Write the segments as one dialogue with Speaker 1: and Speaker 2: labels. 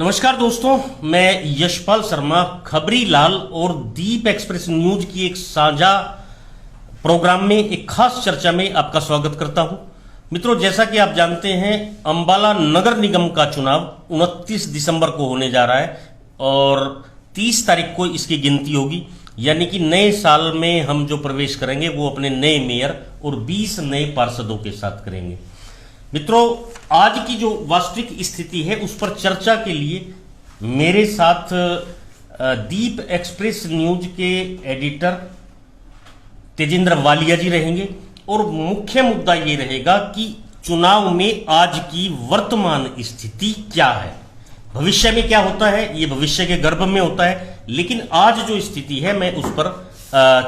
Speaker 1: नमस्कार दोस्तों, मैं यशपाल शर्मा खबरी लाल और दीप एक्सप्रेस न्यूज की एक साझा प्रोग्राम में एक खास चर्चा में आपका स्वागत करता हूं। मित्रों, जैसा कि आप जानते हैं, अंबाला नगर निगम का चुनाव 29 दिसंबर को होने जा रहा है और 30 तारीख को इसकी गिनती होगी। यानी कि नए साल में हम जो प्रवेश करेंगे वो अपने नए मेयर और 20 नए पार्षदों के साथ करेंगे। मित्रों, आज की जो वास्तविक स्थिति है उस पर चर्चा के लिए मेरे साथ दीप एक्सप्रेस न्यूज के एडिटर तेजेंद्र वालिया जी रहेंगे और मुख्य मुद्दा ये रहेगा कि चुनाव में आज की वर्तमान स्थिति क्या है। भविष्य में क्या होता है ये भविष्य के गर्भ में होता है, लेकिन आज जो स्थिति है मैं उस पर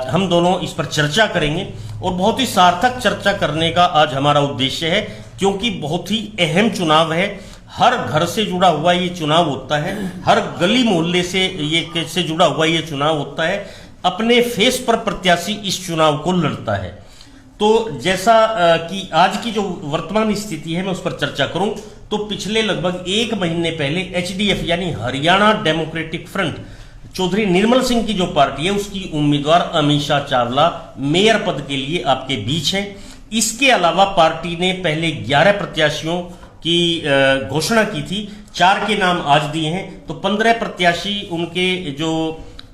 Speaker 1: हम दोनों इस पर चर्चा करेंगे और बहुत ही सार्थक चर्चा करने का आज हमारा उद्देश्य है, क्योंकि बहुत ही अहम चुनाव है। हर घर से जुड़ा हुआ ये चुनाव होता है, हर गली मोहल्ले से जुड़ा हुआ ये चुनाव होता है। अपने फेस पर प्रत्याशी इस चुनाव को लड़ता है। तो जैसा कि आज की जो वर्तमान स्थिति है मैं उस पर चर्चा करूं, तो पिछले लगभग एक महीने पहले HDF यानी हरियाणा डेमोक्रेटिक फ्रंट चौधरी निर्मल सिंह की जो पार्टी है उसकी उम्मीदवार अमीषा चावला मेयर पद के लिए आपके बीच हैं। इसके अलावा पार्टी ने पहले 11 प्रत्याशियों की घोषणा की थी, 4 के नाम आज दिए हैं, तो 15 प्रत्याशी उनके जो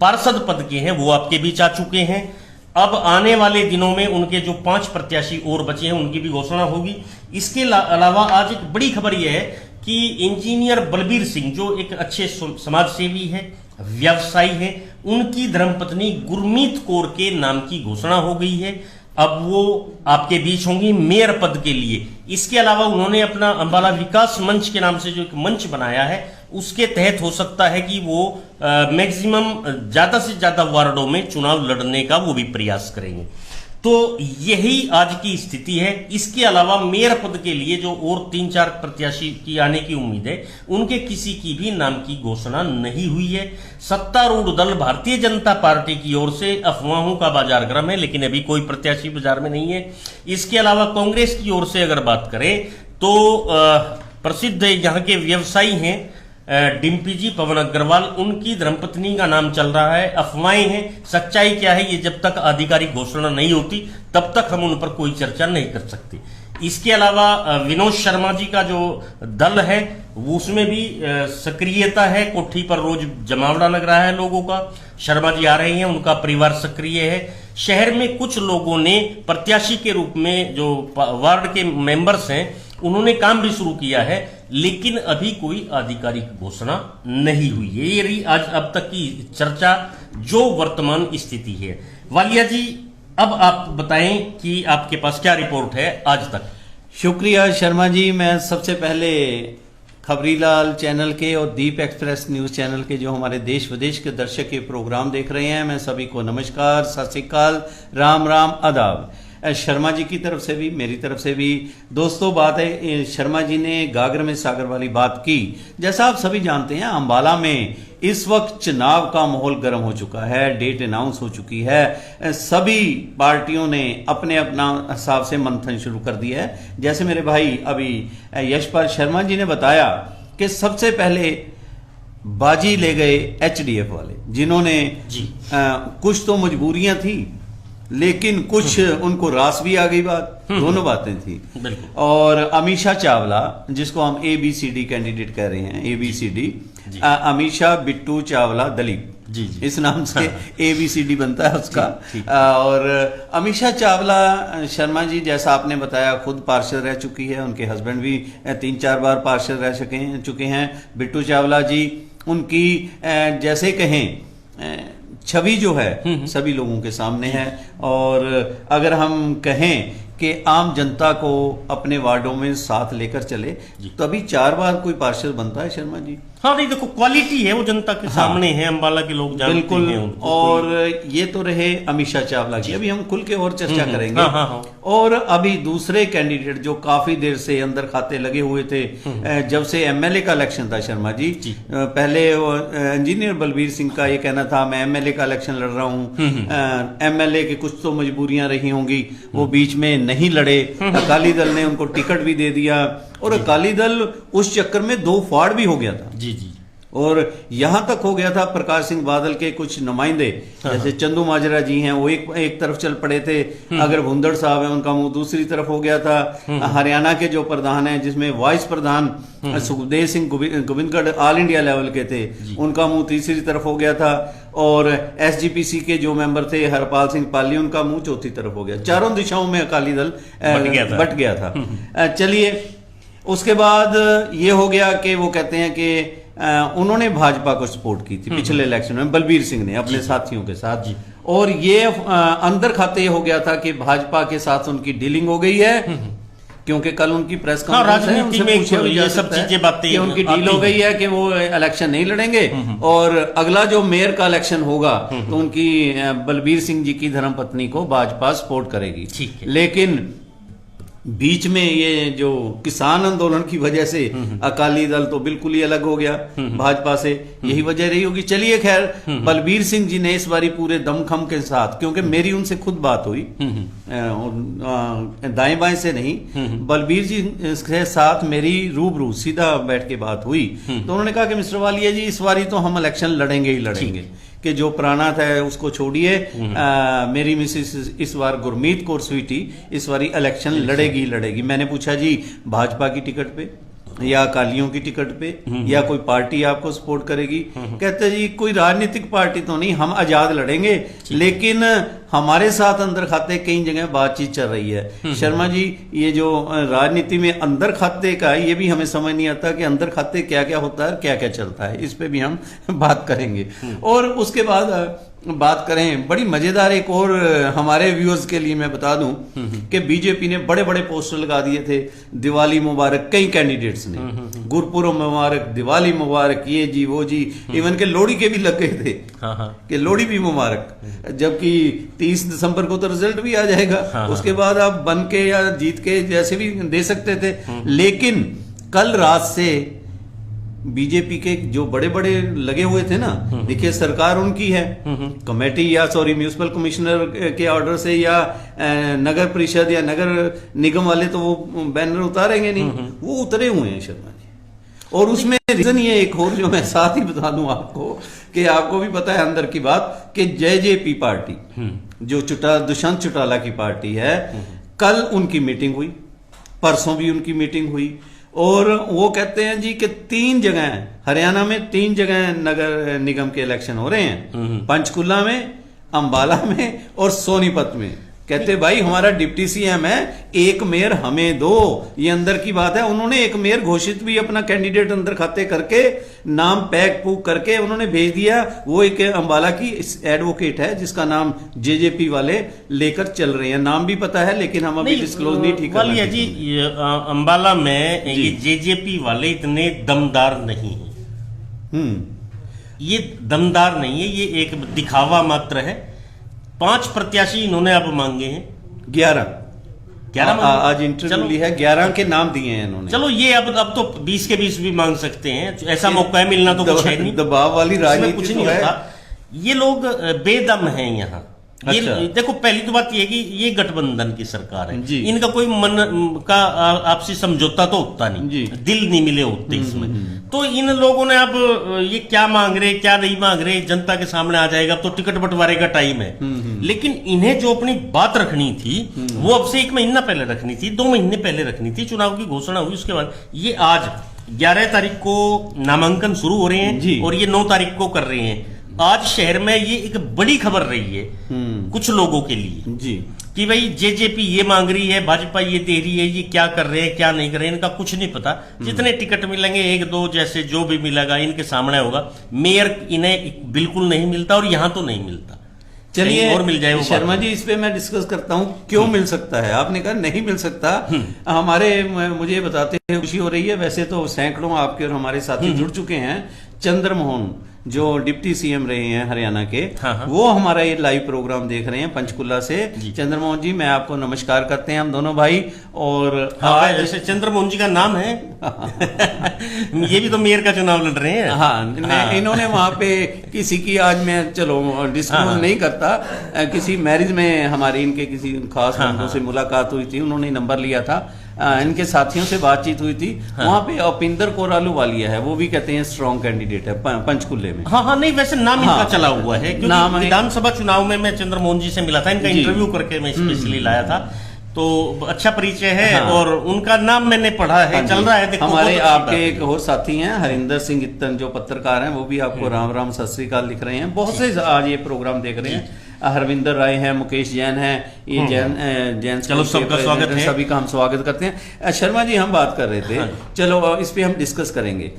Speaker 1: पार्षद पद के हैं वो आपके बीच आ चुके हैं। अब आने वाले दिनों में उनके जो 5 प्रत्याशी और बचे हैं उनकी भी घोषणा होगी। इसके अलावा आज एक बड़ी खबर यह है कि इंजीनियर बलबीर सिंह जो एक अच्छे समाज सेवी है, व्यवसायी है, उनकी धर्मपत्नी गुरमीत कौर के नाम की घोषणा हो गई है। अब वो आपके बीच होंगी मेयर पद के लिए। इसके अलावा उन्होंने अपना अंबाला विकास मंच के नाम से जो एक मंच बनाया है उसके तहत हो सकता है कि वो मैक्सिमम ज्यादा से ज्यादा वार्डों में चुनाव लड़ने का वो भी प्रयास करेंगे। तो यही आज की स्थिति है। इसके अलावा मेयर पद के लिए जो और 3-4 प्रत्याशी की आने की उम्मीद है, उनके किसी की भी नाम की घोषणा नहीं हुई है। सत्तारूढ़ दल भारतीय जनता पार्टी की ओर से अफवाहों का बाजार गर्म है, लेकिन अभी कोई प्रत्याशी बाजार में नहीं है। इसके अलावा कांग्रेस की ओर से अगर बात करें तो प्रसिद्ध यहाँ के व्यवसायी हैं डिम्पी जी पवन अग्रवाल, उनकी धर्मपत्नी का नाम चल रहा है। अफवाहें हैं, सच्चाई क्या है ये जब तक आधिकारिक घोषणा नहीं होती तब तक हम उन पर कोई चर्चा नहीं कर सकते। इसके अलावा विनोद शर्मा जी का जो दल है उसमें भी सक्रियता है। कोठी पर रोज जमावड़ा लग रहा है लोगों का। शर्मा जी आ रहे हैं, उनका परिवार सक्रिय है। शहर में कुछ लोगों ने प्रत्याशी के रूप में जो वार्ड के मेंबर्स हैं उन्होंने काम भी शुरू किया है, लेकिन अभी कोई आधिकारिक घोषणा नहीं हुई है। ये रही आज अब तक की चर्चा जो वर्तमान स्थिति है। वालिया जी, अब आप बताएं कि आपके पास क्या रिपोर्ट है आज तक।
Speaker 2: शुक्रिया शर्मा जी। मैं सबसे पहले खबरीलाल चैनल के और दीप एक्सप्रेस न्यूज चैनल के जो हमारे देश विदेश के दर्शक के प्रोग्राम देख रहे हैं, मैं सभी को नमस्कार, सत श्री अकाल, राम राम, आदाब। शर्मा जी की तरफ से भी मेरी तरफ से भी दोस्तों, बात है शर्मा जी ने गागर में सागर वाली बात की। जैसा आप सभी जानते हैं, अंबाला में इस वक्त चुनाव का माहौल गर्म हो चुका है, डेट अनाउंस हो चुकी है। सभी पार्टियों ने अपने अपना हिसाब से मंथन शुरू कर दिया है। जैसे मेरे भाई अभी यशपाल शर्मा जी ने बताया कि सबसे पहले बाजी ले गए HDF वाले, जिन्होंने कुछ तो मजबूरियां थी लेकिन कुछ उनको रास भी आ गई बात। दोनों बातें थी। और अमीषा चावला, जिसको हम ABCD कैंडिडेट कह रहे हैं, ABCD, अमीषा बिट्टू चावला दलीप, जी। इस नाम से ABCD बनता है उसका। और अमीषा चावला शर्मा जी, जैसा आपने बताया, खुद पार्षद रह चुकी है, उनके हस्बैंड भी 3-4 बार पार्षद रह चुके हैं। बिट्टू चावला जी, उनकी जैसे कहें छवि जो है सभी लोगों के सामने है। और अगर हम कहें कि आम जनता को अपने वार्डों में साथ लेकर चले तो अभी 4 बार कोई पार्षद बनता है शर्मा जी।
Speaker 1: हाँ, नहीं देखो, क्वालिटी है वो जनता के सामने है, अंबाला के लोग जानते
Speaker 2: बिल्कुल
Speaker 1: हैं
Speaker 2: उनको। और ये तो रहे अमीषा चावला की, अभी हम खुल के और चर्चा करेंगे। और अभी दूसरे कैंडिडेट जो काफी देर से अंदर खाते लगे हुए थे, जब से MLA का इलेक्शन था शर्मा जी, पहले इंजीनियर बलबीर सिंह का ये कहना था मैं MLA का इलेक्शन लड़ रहा हूँ। MLA की कुछ तो मजबूरियां रही होंगी, वो बीच में नहीं लड़े। अकाली दल ने उनको टिकट भी दे दिया और अकाली दल उस चक्कर में 2 फाड़ भी हो गया था।
Speaker 1: जी जी।
Speaker 2: और यहां तक हो गया था प्रकाश सिंह बादल के कुछ नुमाइंदे जैसे चंदू माजरा जी हैं, वो एक तरफ चल पड़े थे, अगर भुंदड़ साहब हैं उनका मुंह दूसरी तरफ हो गया था, हरियाणा के जो प्रधान हैं जिसमें वाइस प्रधान Sukhdev Singh Gobindgarh all India level के थे, उनका मुंह तीसरी तरफ हो गया था, और एसजीपीसी के जो मेंबर थे हरपाल सिंह पाली, उनका मुंह चौथी तरफ हो गया। चारों दिशाओं में अकाली दल बट गया था। चलिए, उसके बाद ये हो गया कि वो कहते हैं कि उन्होंने भाजपा को सपोर्ट की थी पिछले इलेक्शन में, बलबीर सिंह ने अपने साथियों के साथ, और ये अंदर खाते हो गया था कि भाजपा के साथ उनकी डीलिंग हो गई है, क्योंकि कल उनकी प्रेस कॉन्फ्रेंस है, उनसे पूछा
Speaker 1: ये सब चीजें बातें
Speaker 2: कि उनकी डील हो गई है कि वो इलेक्शन नहीं लड़ेंगे, और अगला जो मेयर का इलेक्शन होगा तो उनकी बलबीर सिंह जी की धर्मपत्नी को भाजपा सपोर्ट करेगी। लेकिन बीच में ये जो किसान आंदोलन की वजह से अकाली दल तो बिल्कुल ही अलग हो गया भाजपा से, यही वजह रही होगी। चलिए खैर, बलबीर सिंह जी ने इस बारी पूरे दमखम के साथ, क्योंकि मेरी उनसे खुद बात हुई, दाएं बाएं से नहीं, बलबीर जी के साथ मेरी रूबरू सीधा बैठ के बात हुई, तो उन्होंने कहा कि मिस्टर वालिया जी, इस बारी तो हम इलेक्शन लड़ेंगे ही लड़ेंगे, कि जो पुराना था उसको छोड़िए, मेरी मिसेस इस बार गुरमीत कौर स्वीटी इस बारी इलेक्शन लड़ेगी। मैंने पूछा जी भाजपा की टिकट पे या अकालियों की टिकट पे या कोई पार्टी आपको सपोर्ट करेगी? कहते जी कोई राजनीतिक पार्टी तो नहीं, हम आजाद लड़ेंगे, लेकिन हमारे साथ अंदर खाते कई जगह बातचीत चल रही है। शर्मा जी, ये जो राजनीति में अंदर खाते का, ये भी हमें समझ नहीं आता कि अंदर खाते क्या क्या होता है, क्या क्या चलता है, इस पे भी हम बात करेंगे। और उसके बाद बात करें, बड़ी मजेदार एक और हमारे व्यूअर्स के लिए मैं बता दूं कि बीजेपी ने बड़े बड़े पोस्टर लगा दिए थे, दिवाली मुबारक, कई कैंडिडेट्स ने, गुरपुरब मुबारक, दिवाली मुबारक, ये जी वो जी, इवन के लोहड़ी के भी लग गए थे कि लोहड़ी भी मुबारक, जबकि 30 दिसंबर को तो रिजल्ट भी आ जाएगा, उसके बाद आप बन के या जीत के जैसे भी दे सकते थे। लेकिन कल रात से बीजेपी के जो बड़े बड़े लगे हुए थे ना, देखिए सरकार उनकी है, कमेटी या म्युनिसिपल कमिश्नर के ऑर्डर से या नगर परिषद या नगर निगम वाले तो वो बैनर उतारेंगे नहीं, वो उतरे हुए हैं शर्मा जी। और उसमें रीजन ये एक और जो मैं साथ ही बता दूं आपको, कि आपको भी पता है अंदर की बात, कि जेजेपी पार्टी जो दुष्यंत चौटाला की पार्टी है, कल उनकी मीटिंग हुई, परसों भी उनकी मीटिंग हुई, और वो कहते हैं जी कि 3 जगह हरियाणा में 3 जगह नगर निगम के इलेक्शन हो रहे हैं, पंचकुला में, अंबाला में और सोनीपत में। कहते भाई हमारा डिप्टी सीएम है, एक मेयर हमें दो, ये अंदर की बात है। उन्होंने एक मेयर घोषित भी अपना कैंडिडेट अंदर खाते करके, नाम पैक पूक करके उन्होंने भेज दिया। वो एक अंबाला की एडवोकेट है जिसका नाम जेजेपी वाले लेकर चल रहे हैं, नाम भी पता है लेकिन हम अभी डिस्क्लोज नहीं ठीक कर
Speaker 1: रहे जी। अंबाला में ये जेजेपी वाले इतने दमदार नहीं है, ये दमदार नहीं है, ये एक दिखावा मात्र है। 5 प्रत्याशी इन्होंने अब मांगे हैं, 11
Speaker 2: आज इंटरव्यू ली है, 11 के नाम दिए हैं इन्होंने।
Speaker 1: चलो ये अब तो 20 के 20 भी मांग सकते हैं, ऐसा मौका है मिलना तो कुछ है नहीं,
Speaker 2: दबाव वाली राजनीति
Speaker 1: कुछ नहीं होता। ये लोग बेदम हैं यहाँ। ये देखो, पहली तो बात ये कि ये गठबंधन की सरकार है, इनका कोई मन का आपसी समझौता तो होता नहीं, दिल नहीं मिले होते इसमें। तो इन लोगों ने अब ये क्या मांग रहे क्या नहीं मांग रहे जनता के सामने आ जाएगा, तो टिकट बंटवारे का टाइम है। लेकिन इन्हें जो अपनी बात रखनी थी वो अब से 1 महीना पहले रखनी थी, 2 महीने पहले रखनी थी। चुनाव की घोषणा हुई उसके बाद, ये आज 11 तारीख को नामांकन शुरू हो रहे हैं और ये 9 तारीख को कर रहे हैं। आज शहर में ये एक बड़ी खबर रही है कुछ लोगों के लिए जी, कि भाई जेजेपी ये मांग रही है, भाजपा ये दे रही है, ये क्या कर रहे हैं क्या नहीं कर रहे हैं इनका कुछ नहीं पता। जितने टिकट मिलेंगे 1-2 जैसे जो भी मिलेगा इनके सामने होगा। मेयर इन्हें बिल्कुल नहीं मिलता और यहां तो नहीं मिलता।
Speaker 2: चलिए
Speaker 1: और मिल जाए वो
Speaker 2: शर्मा जी, इस पे मैं डिस्कस करता हूं क्यों मिल सकता है। आपने कहा नहीं मिल सकता, हमारे मुझे बताते हैं खुशी हो रही है। वैसे तो सैकड़ों आपके और हमारे साथी जुड़ चुके हैं। चंद्रमोहन जो डिप्टी सीएम रहे हैं हरियाणा के, वो हमारा ये लाइव प्रोग्राम देख रहे हैं पंचकुला से। चंद्रमोहन जी, मैं आपको नमस्कार करते हैं हम दोनों भाई। और
Speaker 1: आज जैसे चंद्रमोहन जी का नाम है ये भी तो मेयर का चुनाव लड़ रहे हैं।
Speaker 2: हाँ, इन्होंने वहां पे किसी की, आज मैं चलो डिस्क्लोज नहीं करता, किसी मैरिज में हमारी इनके किसी खास लोगों से मुलाकात हुई थी, उन्होंने नंबर लिया था। इनके साथियों से बातचीत हुई थी, वहां पे अपिंदर कोरालू वालिया है, वो भी कहते हैं स्ट्रॉन्ग कैंडिडेट है पंचकुले में।
Speaker 1: हाँ हाँ, नहीं वैसे नाम इनका चला हुआ है,
Speaker 2: नाम
Speaker 1: क्योंकि विधानसभा चुनाव में मैं चंद्रमोहन जी से मिला था, इनका इंटरव्यू करके मैं स्पेशली लाया था, तो अच्छा परिचय है। और उनका नाम मैंने पढ़ा है, चल रहा है। देखो
Speaker 2: हमारे आपके एक और साथी हैं हरिंदर सिंह इत्तन, जो पत्रकार हैं, वो भी आपको राम राम सत श्री अकाल लिख रहे हैं। बहुत से आज ये प्रोग्राम देख रहे हैं। हरविंदर राय हैं, मुकेश जैन हैं, ये जैन
Speaker 1: चलो सबका स्वागत है,
Speaker 2: सभी का हम स्वागत करते हैं। शर्मा जी, हम बात कर रहे थे, चलो इस पे हम डिस्कस करेंगे।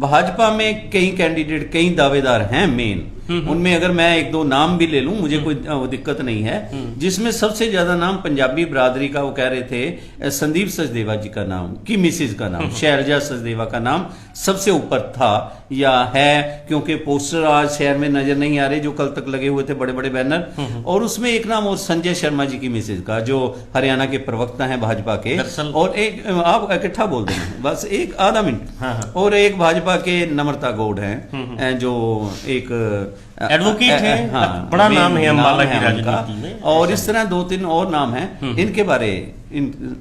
Speaker 2: भाजपा में कई कैंडिडेट, कई दावेदार हैं मेन, उनमें अगर मैं एक दो नाम भी ले लूं, मुझे कोई दिक्कत नहीं है। जिसमें सबसे ज्यादा नाम पंजाबी बिरादरी का, वो कह रहे थे संदीप सचदेवा जी का नाम, की मिसेज का नाम शैलजा सचदेवा का नाम सबसे ऊपर था या है, क्योंकि पोस्टर आज शहर में नजर नहीं आ रहे जो कल तक लगे हुए थे, बड़े बड़े बैनर। और उसमें एक नाम और संजय शर्मा जी की मिसेज का, जो हरियाणा के प्रवक्ता हैं भाजपा के, और एक आप इकट्ठा बोल देंगे बस एक आधा मिनट, और एक भाजपा के नम्रता गौड़ हैं, जो एक
Speaker 1: एडवोकेट है, बड़ा नाम है अम्बाला की राजनीति में।
Speaker 2: और इस तरह दो तीन और नाम हैं, इनके बारे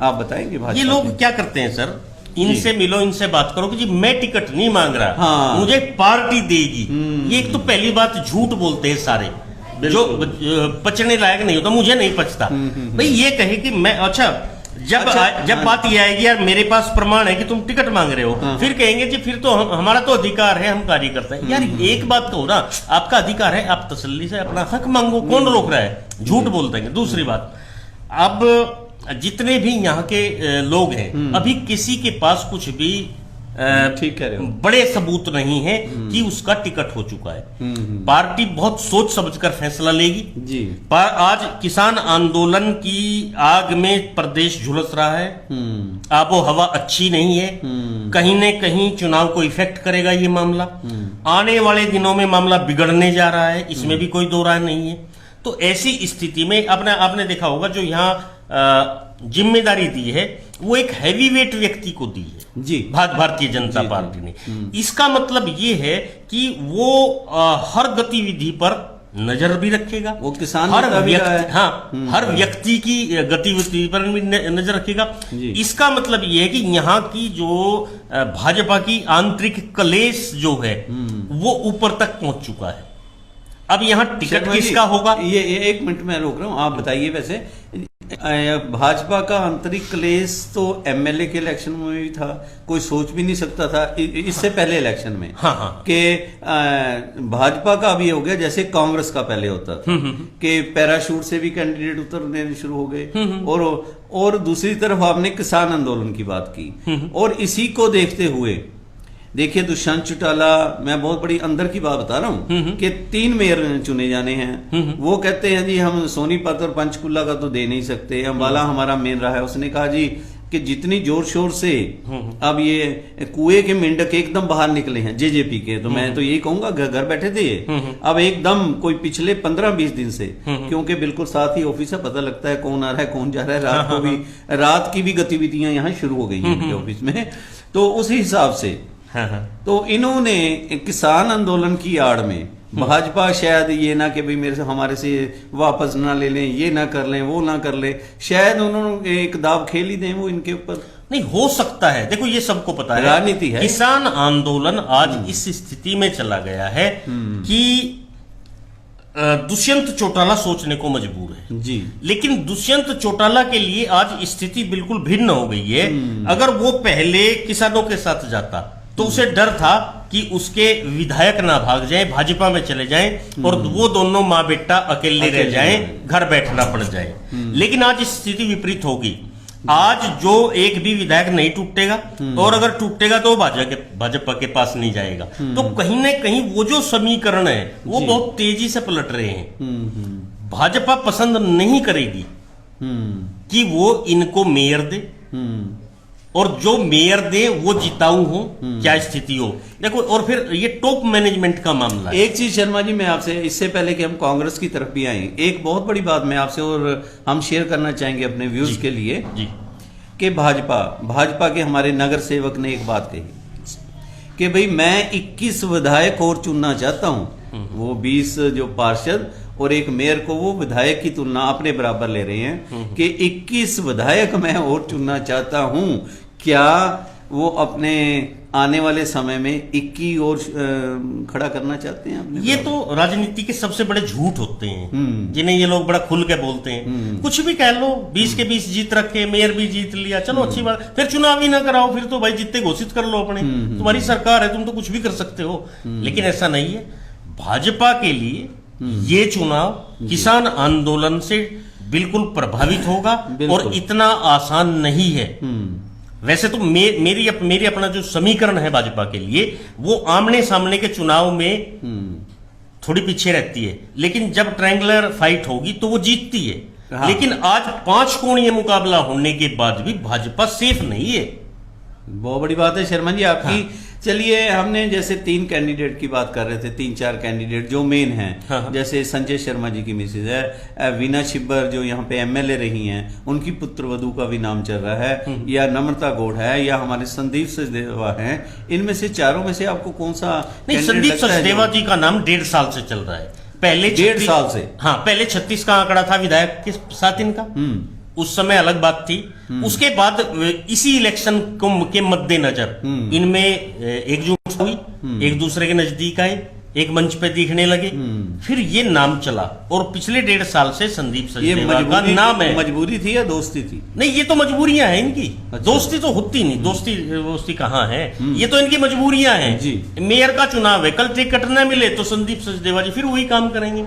Speaker 2: आप बताएंगे। भाजपा
Speaker 1: ये लोग क्या करते हैं सर, इनसे मिलो, इनसे बात करो कि जी मैं टिकट नहीं मांग रहा, मुझे पार्टी देगी। ये एक तो पहली बात झूठ बोलते हैं सारे, जो पचने लायक नहीं होता, मुझे नहीं पचता। भाई ये कहे कि मैं, अच्छा जब बात ये आएगी यार मेरे पास प्रमाण है कि तुम टिकट मांग रहे हो, फिर कहेंगे जी फिर तो हमारा तो अधिकार है, हम कार्य करते हैं। यार एक बात कहो ना, आपका अधिकार है, आप तसल्ली से अपना हक मांगो, कौन रोक रहा है? झूठ बोलते हैं। दूसरी बात, अब जितने भी यहाँ के लोग हैं, अभी किसी के पास कुछ भी
Speaker 2: ठीक कह रहे हो,
Speaker 1: बड़े सबूत नहीं है कि उसका टिकट हो चुका है। पार्टी बहुत सोच समझकर फैसला लेगी जी। पर आज किसान आंदोलन की आग में प्रदेश झुलस रहा है, आबो हवा अच्छी नहीं है, कहीं न कहीं चुनाव को इफेक्ट करेगा ये मामला। आने वाले दिनों में मामला बिगड़ने जा रहा है, इसमें भी कोई दो राय नहीं है। तो ऐसी स्थिति में आपने देखा होगा, जो यहाँ जिम्मेदारी दी है वो एक हैवीवेट व्यक्ति को दी है जी, भारतीय जनता पार्टी ने। इसका मतलब ये है कि वो हर गतिविधि पर नजर भी रखेगा, वो किसान हर व्यक्ति, हर व्यक्ति की गतिविधि पर भी नजर रखेगा। इसका मतलब ये है कि यहाँ की जो भाजपा की आंतरिक कलेश जो है वो ऊपर तक पहुंच चुका है। अब यहाँ टिकट किसका होगा?
Speaker 2: ये एक मिनट में रोक रहा हूँ, आप बताइए। वैसे भाजपा का आंतरिक क्लेश तो एमएलए के इलेक्शन में भी था, कोई सोच भी नहीं सकता था इससे पहले इलेक्शन में कि भाजपा का अभी हो गया जैसे कांग्रेस का पहले होता था कि पैराशूट से भी कैंडिडेट उतरने शुरू हो गए। और दूसरी तरफ आपने किसान आंदोलन की बात की, और इसी को देखते हुए देखिए दुष्यंत चौटाला, मैं बहुत बड़ी अंदर की बात बता रहा हूँ कि 3 मेयर चुने जाने हैं। वो कहते हैं जी हम सोनीपत और पंचकुला का तो दे नहीं सकते, अम्बाला हमारा मेन रहा है। उसने कहा जी कि जितनी जोर शोर से अब ये कुएं के मेंढक एकदम बाहर निकले हैं जेजेपी के, तो मैं तो यही कहूंगा घर बैठे थे ये, अब एकदम कोई पिछले 15-20 दिन से, क्योंकि बिल्कुल साथ ही ऑफिस है, पता लगता है कौन आ रहा है कौन जा रहा है। रात को भी, रात की भी गतिविधियां यहाँ शुरू हो गई हैं ऑफिस में। तो उस हिसाब से तो इन्होंने किसान आंदोलन की आड़ में भाजपा शायद ये ना कि भाई मेरे से हमारे से वापस ना ले लें, ये ना कर लें, वो ना कर ले, शायद उन्होंने एक दाव खेल ही दें वो इनके ऊपर।
Speaker 1: नहीं हो सकता है, देखो ये सबको पता है,
Speaker 2: राजनीति है।
Speaker 1: किसान आंदोलन आज इस स्थिति में चला गया है कि दुष्यंत चौटाला सोचने को मजबूर है जी। लेकिन दुष्यंत चौटाला के लिए आज स्थिति बिल्कुल भिन्न हो गई है। अगर वो पहले किसानों के साथ जाता तो उसे डर था कि उसके विधायक ना भाग जाए, भाजपा में चले जाएं और वो दोनों माँ बेटा अकेले रह जाएं, घर बैठना पड़ जाए। लेकिन आज स्थिति विपरीत होगी। आज जो एक भी विधायक नहीं टूटेगा, और अगर टूटेगा तो भाजपा के पास नहीं जाएगा। तो कहीं ना कहीं वो जो समीकरण है वो बहुत तेजी से पलट रहे हैं। भाजपा पसंद नहीं करेगी कि वो इनको मेयर दे, और जो मेयर दे वो जिताऊ हो, क्या स्थिति हो। देखो, और फिर ये टॉप मैनेजमेंट का मामला है।
Speaker 2: एक चीज शर्मा जी, मैं आपसे इससे पहले कि हम कांग्रेस की तरफ भी आए, एक बहुत बड़ी बात मैं आपसे और हम शेयर करना चाहेंगे अपने व्यूज के लिए जी। कि भाजपा के हमारे नगर सेवक ने एक बात कही कि भाई मैं 21 विधायक और चुनना चाहता हूं वो 20 जो पार्षद और एक मेयर को वो विधायक की तुलना अपने बराबर ले रहे हैं कि 21 विधायक मैं और चुनना चाहता हूं। क्या वो अपने आने वाले समय में 21 और खड़ा करना चाहते हैं अपने
Speaker 1: ये तो राजनीति के सबसे बड़े झूठ होते हैं जिन्हें ये लोग बड़ा खुल के बोलते हैं। कुछ भी कह लो, 20 के 20 जीत रखे, मेयर भी जीत लिया, चलो अच्छी बात, फिर चुनाव ही ना कराओ, फिर तो भाई जीते घोषित कर लो अपने, तुम्हारी सरकार है, तुम तो कुछ भी कर सकते हो। लेकिन ऐसा नहीं है। भाजपा के लिए ये चुनाव किसान आंदोलन से बिल्कुल प्रभावित होगा और इतना आसान नहीं है। वैसे तो मेरी अपना जो समीकरण है भाजपा के लिए, वो आमने सामने के चुनाव में थोड़ी पीछे रहती है, लेकिन जब ट्रायंगुलर फाइट होगी तो वो जीतती है।
Speaker 2: हाँ।
Speaker 1: लेकिन आज 5 कोणीय मुकाबला होने के बाद भी भाजपा सेफ नहीं है।
Speaker 2: बहुत बड़ी बात है शर्मा जी आपकी। हाँ। चलिए, हमने जैसे 3 कैंडिडेट की बात कर रहे थे, 3-4 कैंडिडेट जो मेन हैं। हाँ। जैसे संजय शर्मा जी की मिसेज है, वीना छिब्बर जो यहाँ पे एमएलए रही हैं, उनकी पुत्रवधू का भी नाम चल रहा है, या नम्रता गौड़ है, या हमारे संदीप सचदेवा हैं। इनमें से चारों में से आपको कौन सा?
Speaker 1: नहीं, संदीप सचदेवा जी का नाम 1.5 साल से चल रहा है। पहले
Speaker 2: 1.5 साल से,
Speaker 1: हाँ, पहले 36 का आंकड़ा था विधायक के साथ इनका, उस समय अलग बात थी। उसके बाद इसी इलेक्शन के मद्देनजर इनमें एकजुट हुई, एक दूसरे के नजदीक आए, एक मंच पे दिखने लगे, फिर ये नाम चला और पिछले 1.5 साल से संदीप सचदेवा का नाम है।
Speaker 2: मजबूरी थी या दोस्ती थी?
Speaker 1: नहीं, ये तो मजबूरियां हैं इनकी। अच्छा। दोस्ती तो होती नहीं, दोस्ती कहाँ है, ये तो इनकी मजबूरियां हैं जी। मेयर का चुनाव है, कल टिकट न मिले तो संदीप सचदेवा जी फिर वही काम करेंगे।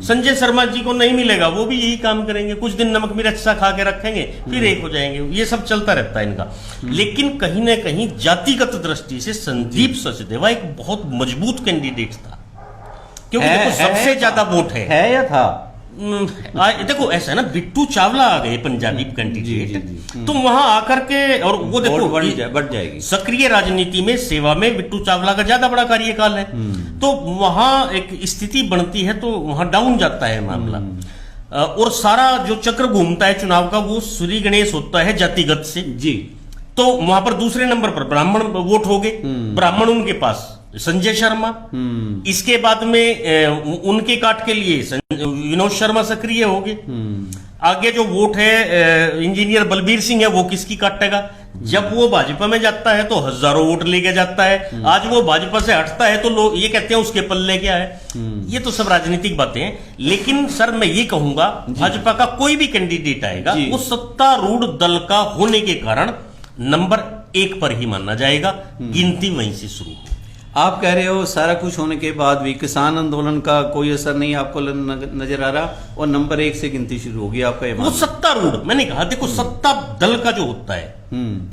Speaker 1: संजय शर्मा जी को नहीं मिलेगा, वो भी यही काम करेंगे, कुछ दिन नमक मिर्च सा खा के रखेंगे, फिर एक हो जाएंगे। ये सब चलता रहता है इनका। लेकिन कहीं ना कहीं जातिगत दृष्टि से संदीप सचदेवा एक बहुत मजबूत कैंडिडेट था, क्योंकि देखो सबसे ज्यादा वोट है या था। देखो ऐसा है ना, बिट्टू चावला आ गए पंजाबी कैंडिडेट, तो वहां आकर के, और वो देखो
Speaker 2: बढ़ जाएगी
Speaker 1: सक्रिय राजनीति में, सेवा में बिट्टू चावला का ज्यादा बड़ा कार्यकाल है, तो वहां एक स्थिति बनती है, तो वहां डाउन जाता है मामला। और सारा जो चक्र घूमता है चुनाव का, वो श्री गणेश होता है जातिगत से जी। तो वहां पर दूसरे नंबर पर ब्राह्मण वोट हो गए, ब्राह्मण उनके पास संजय शर्मा, इसके बाद में उनके काट के लिए विनोद शर्मा सक्रिय हो गए। आगे जो वोट है इंजीनियर बलबीर सिंह है, वो किसकी काटेगा? जब वो भाजपा में जाता है तो हजारों वोट लेके जाता है, आज वो भाजपा से हटता है तो लोग ये कहते हैं उसके पल्ले क्या है। ये तो सब राजनीतिक बातें हैं। लेकिन सर मैं ये कहूंगा, भाजपा का कोई भी कैंडिडेट आएगा वो सत्तारूढ़ दल का होने के कारण नंबर 1 पर ही माना जाएगा, गिनती वहीं से शुरू होगी।
Speaker 2: आप कह रहे हो सारा कुछ होने के बाद भी किसान आंदोलन का कोई असर नहीं आपको नजर आ रहा, और नंबर 1 से गिनती शुरू होगी आपका?
Speaker 1: वो सत्तारूढ़, मैंने कहा देखो सत्ता दल का जो होता है,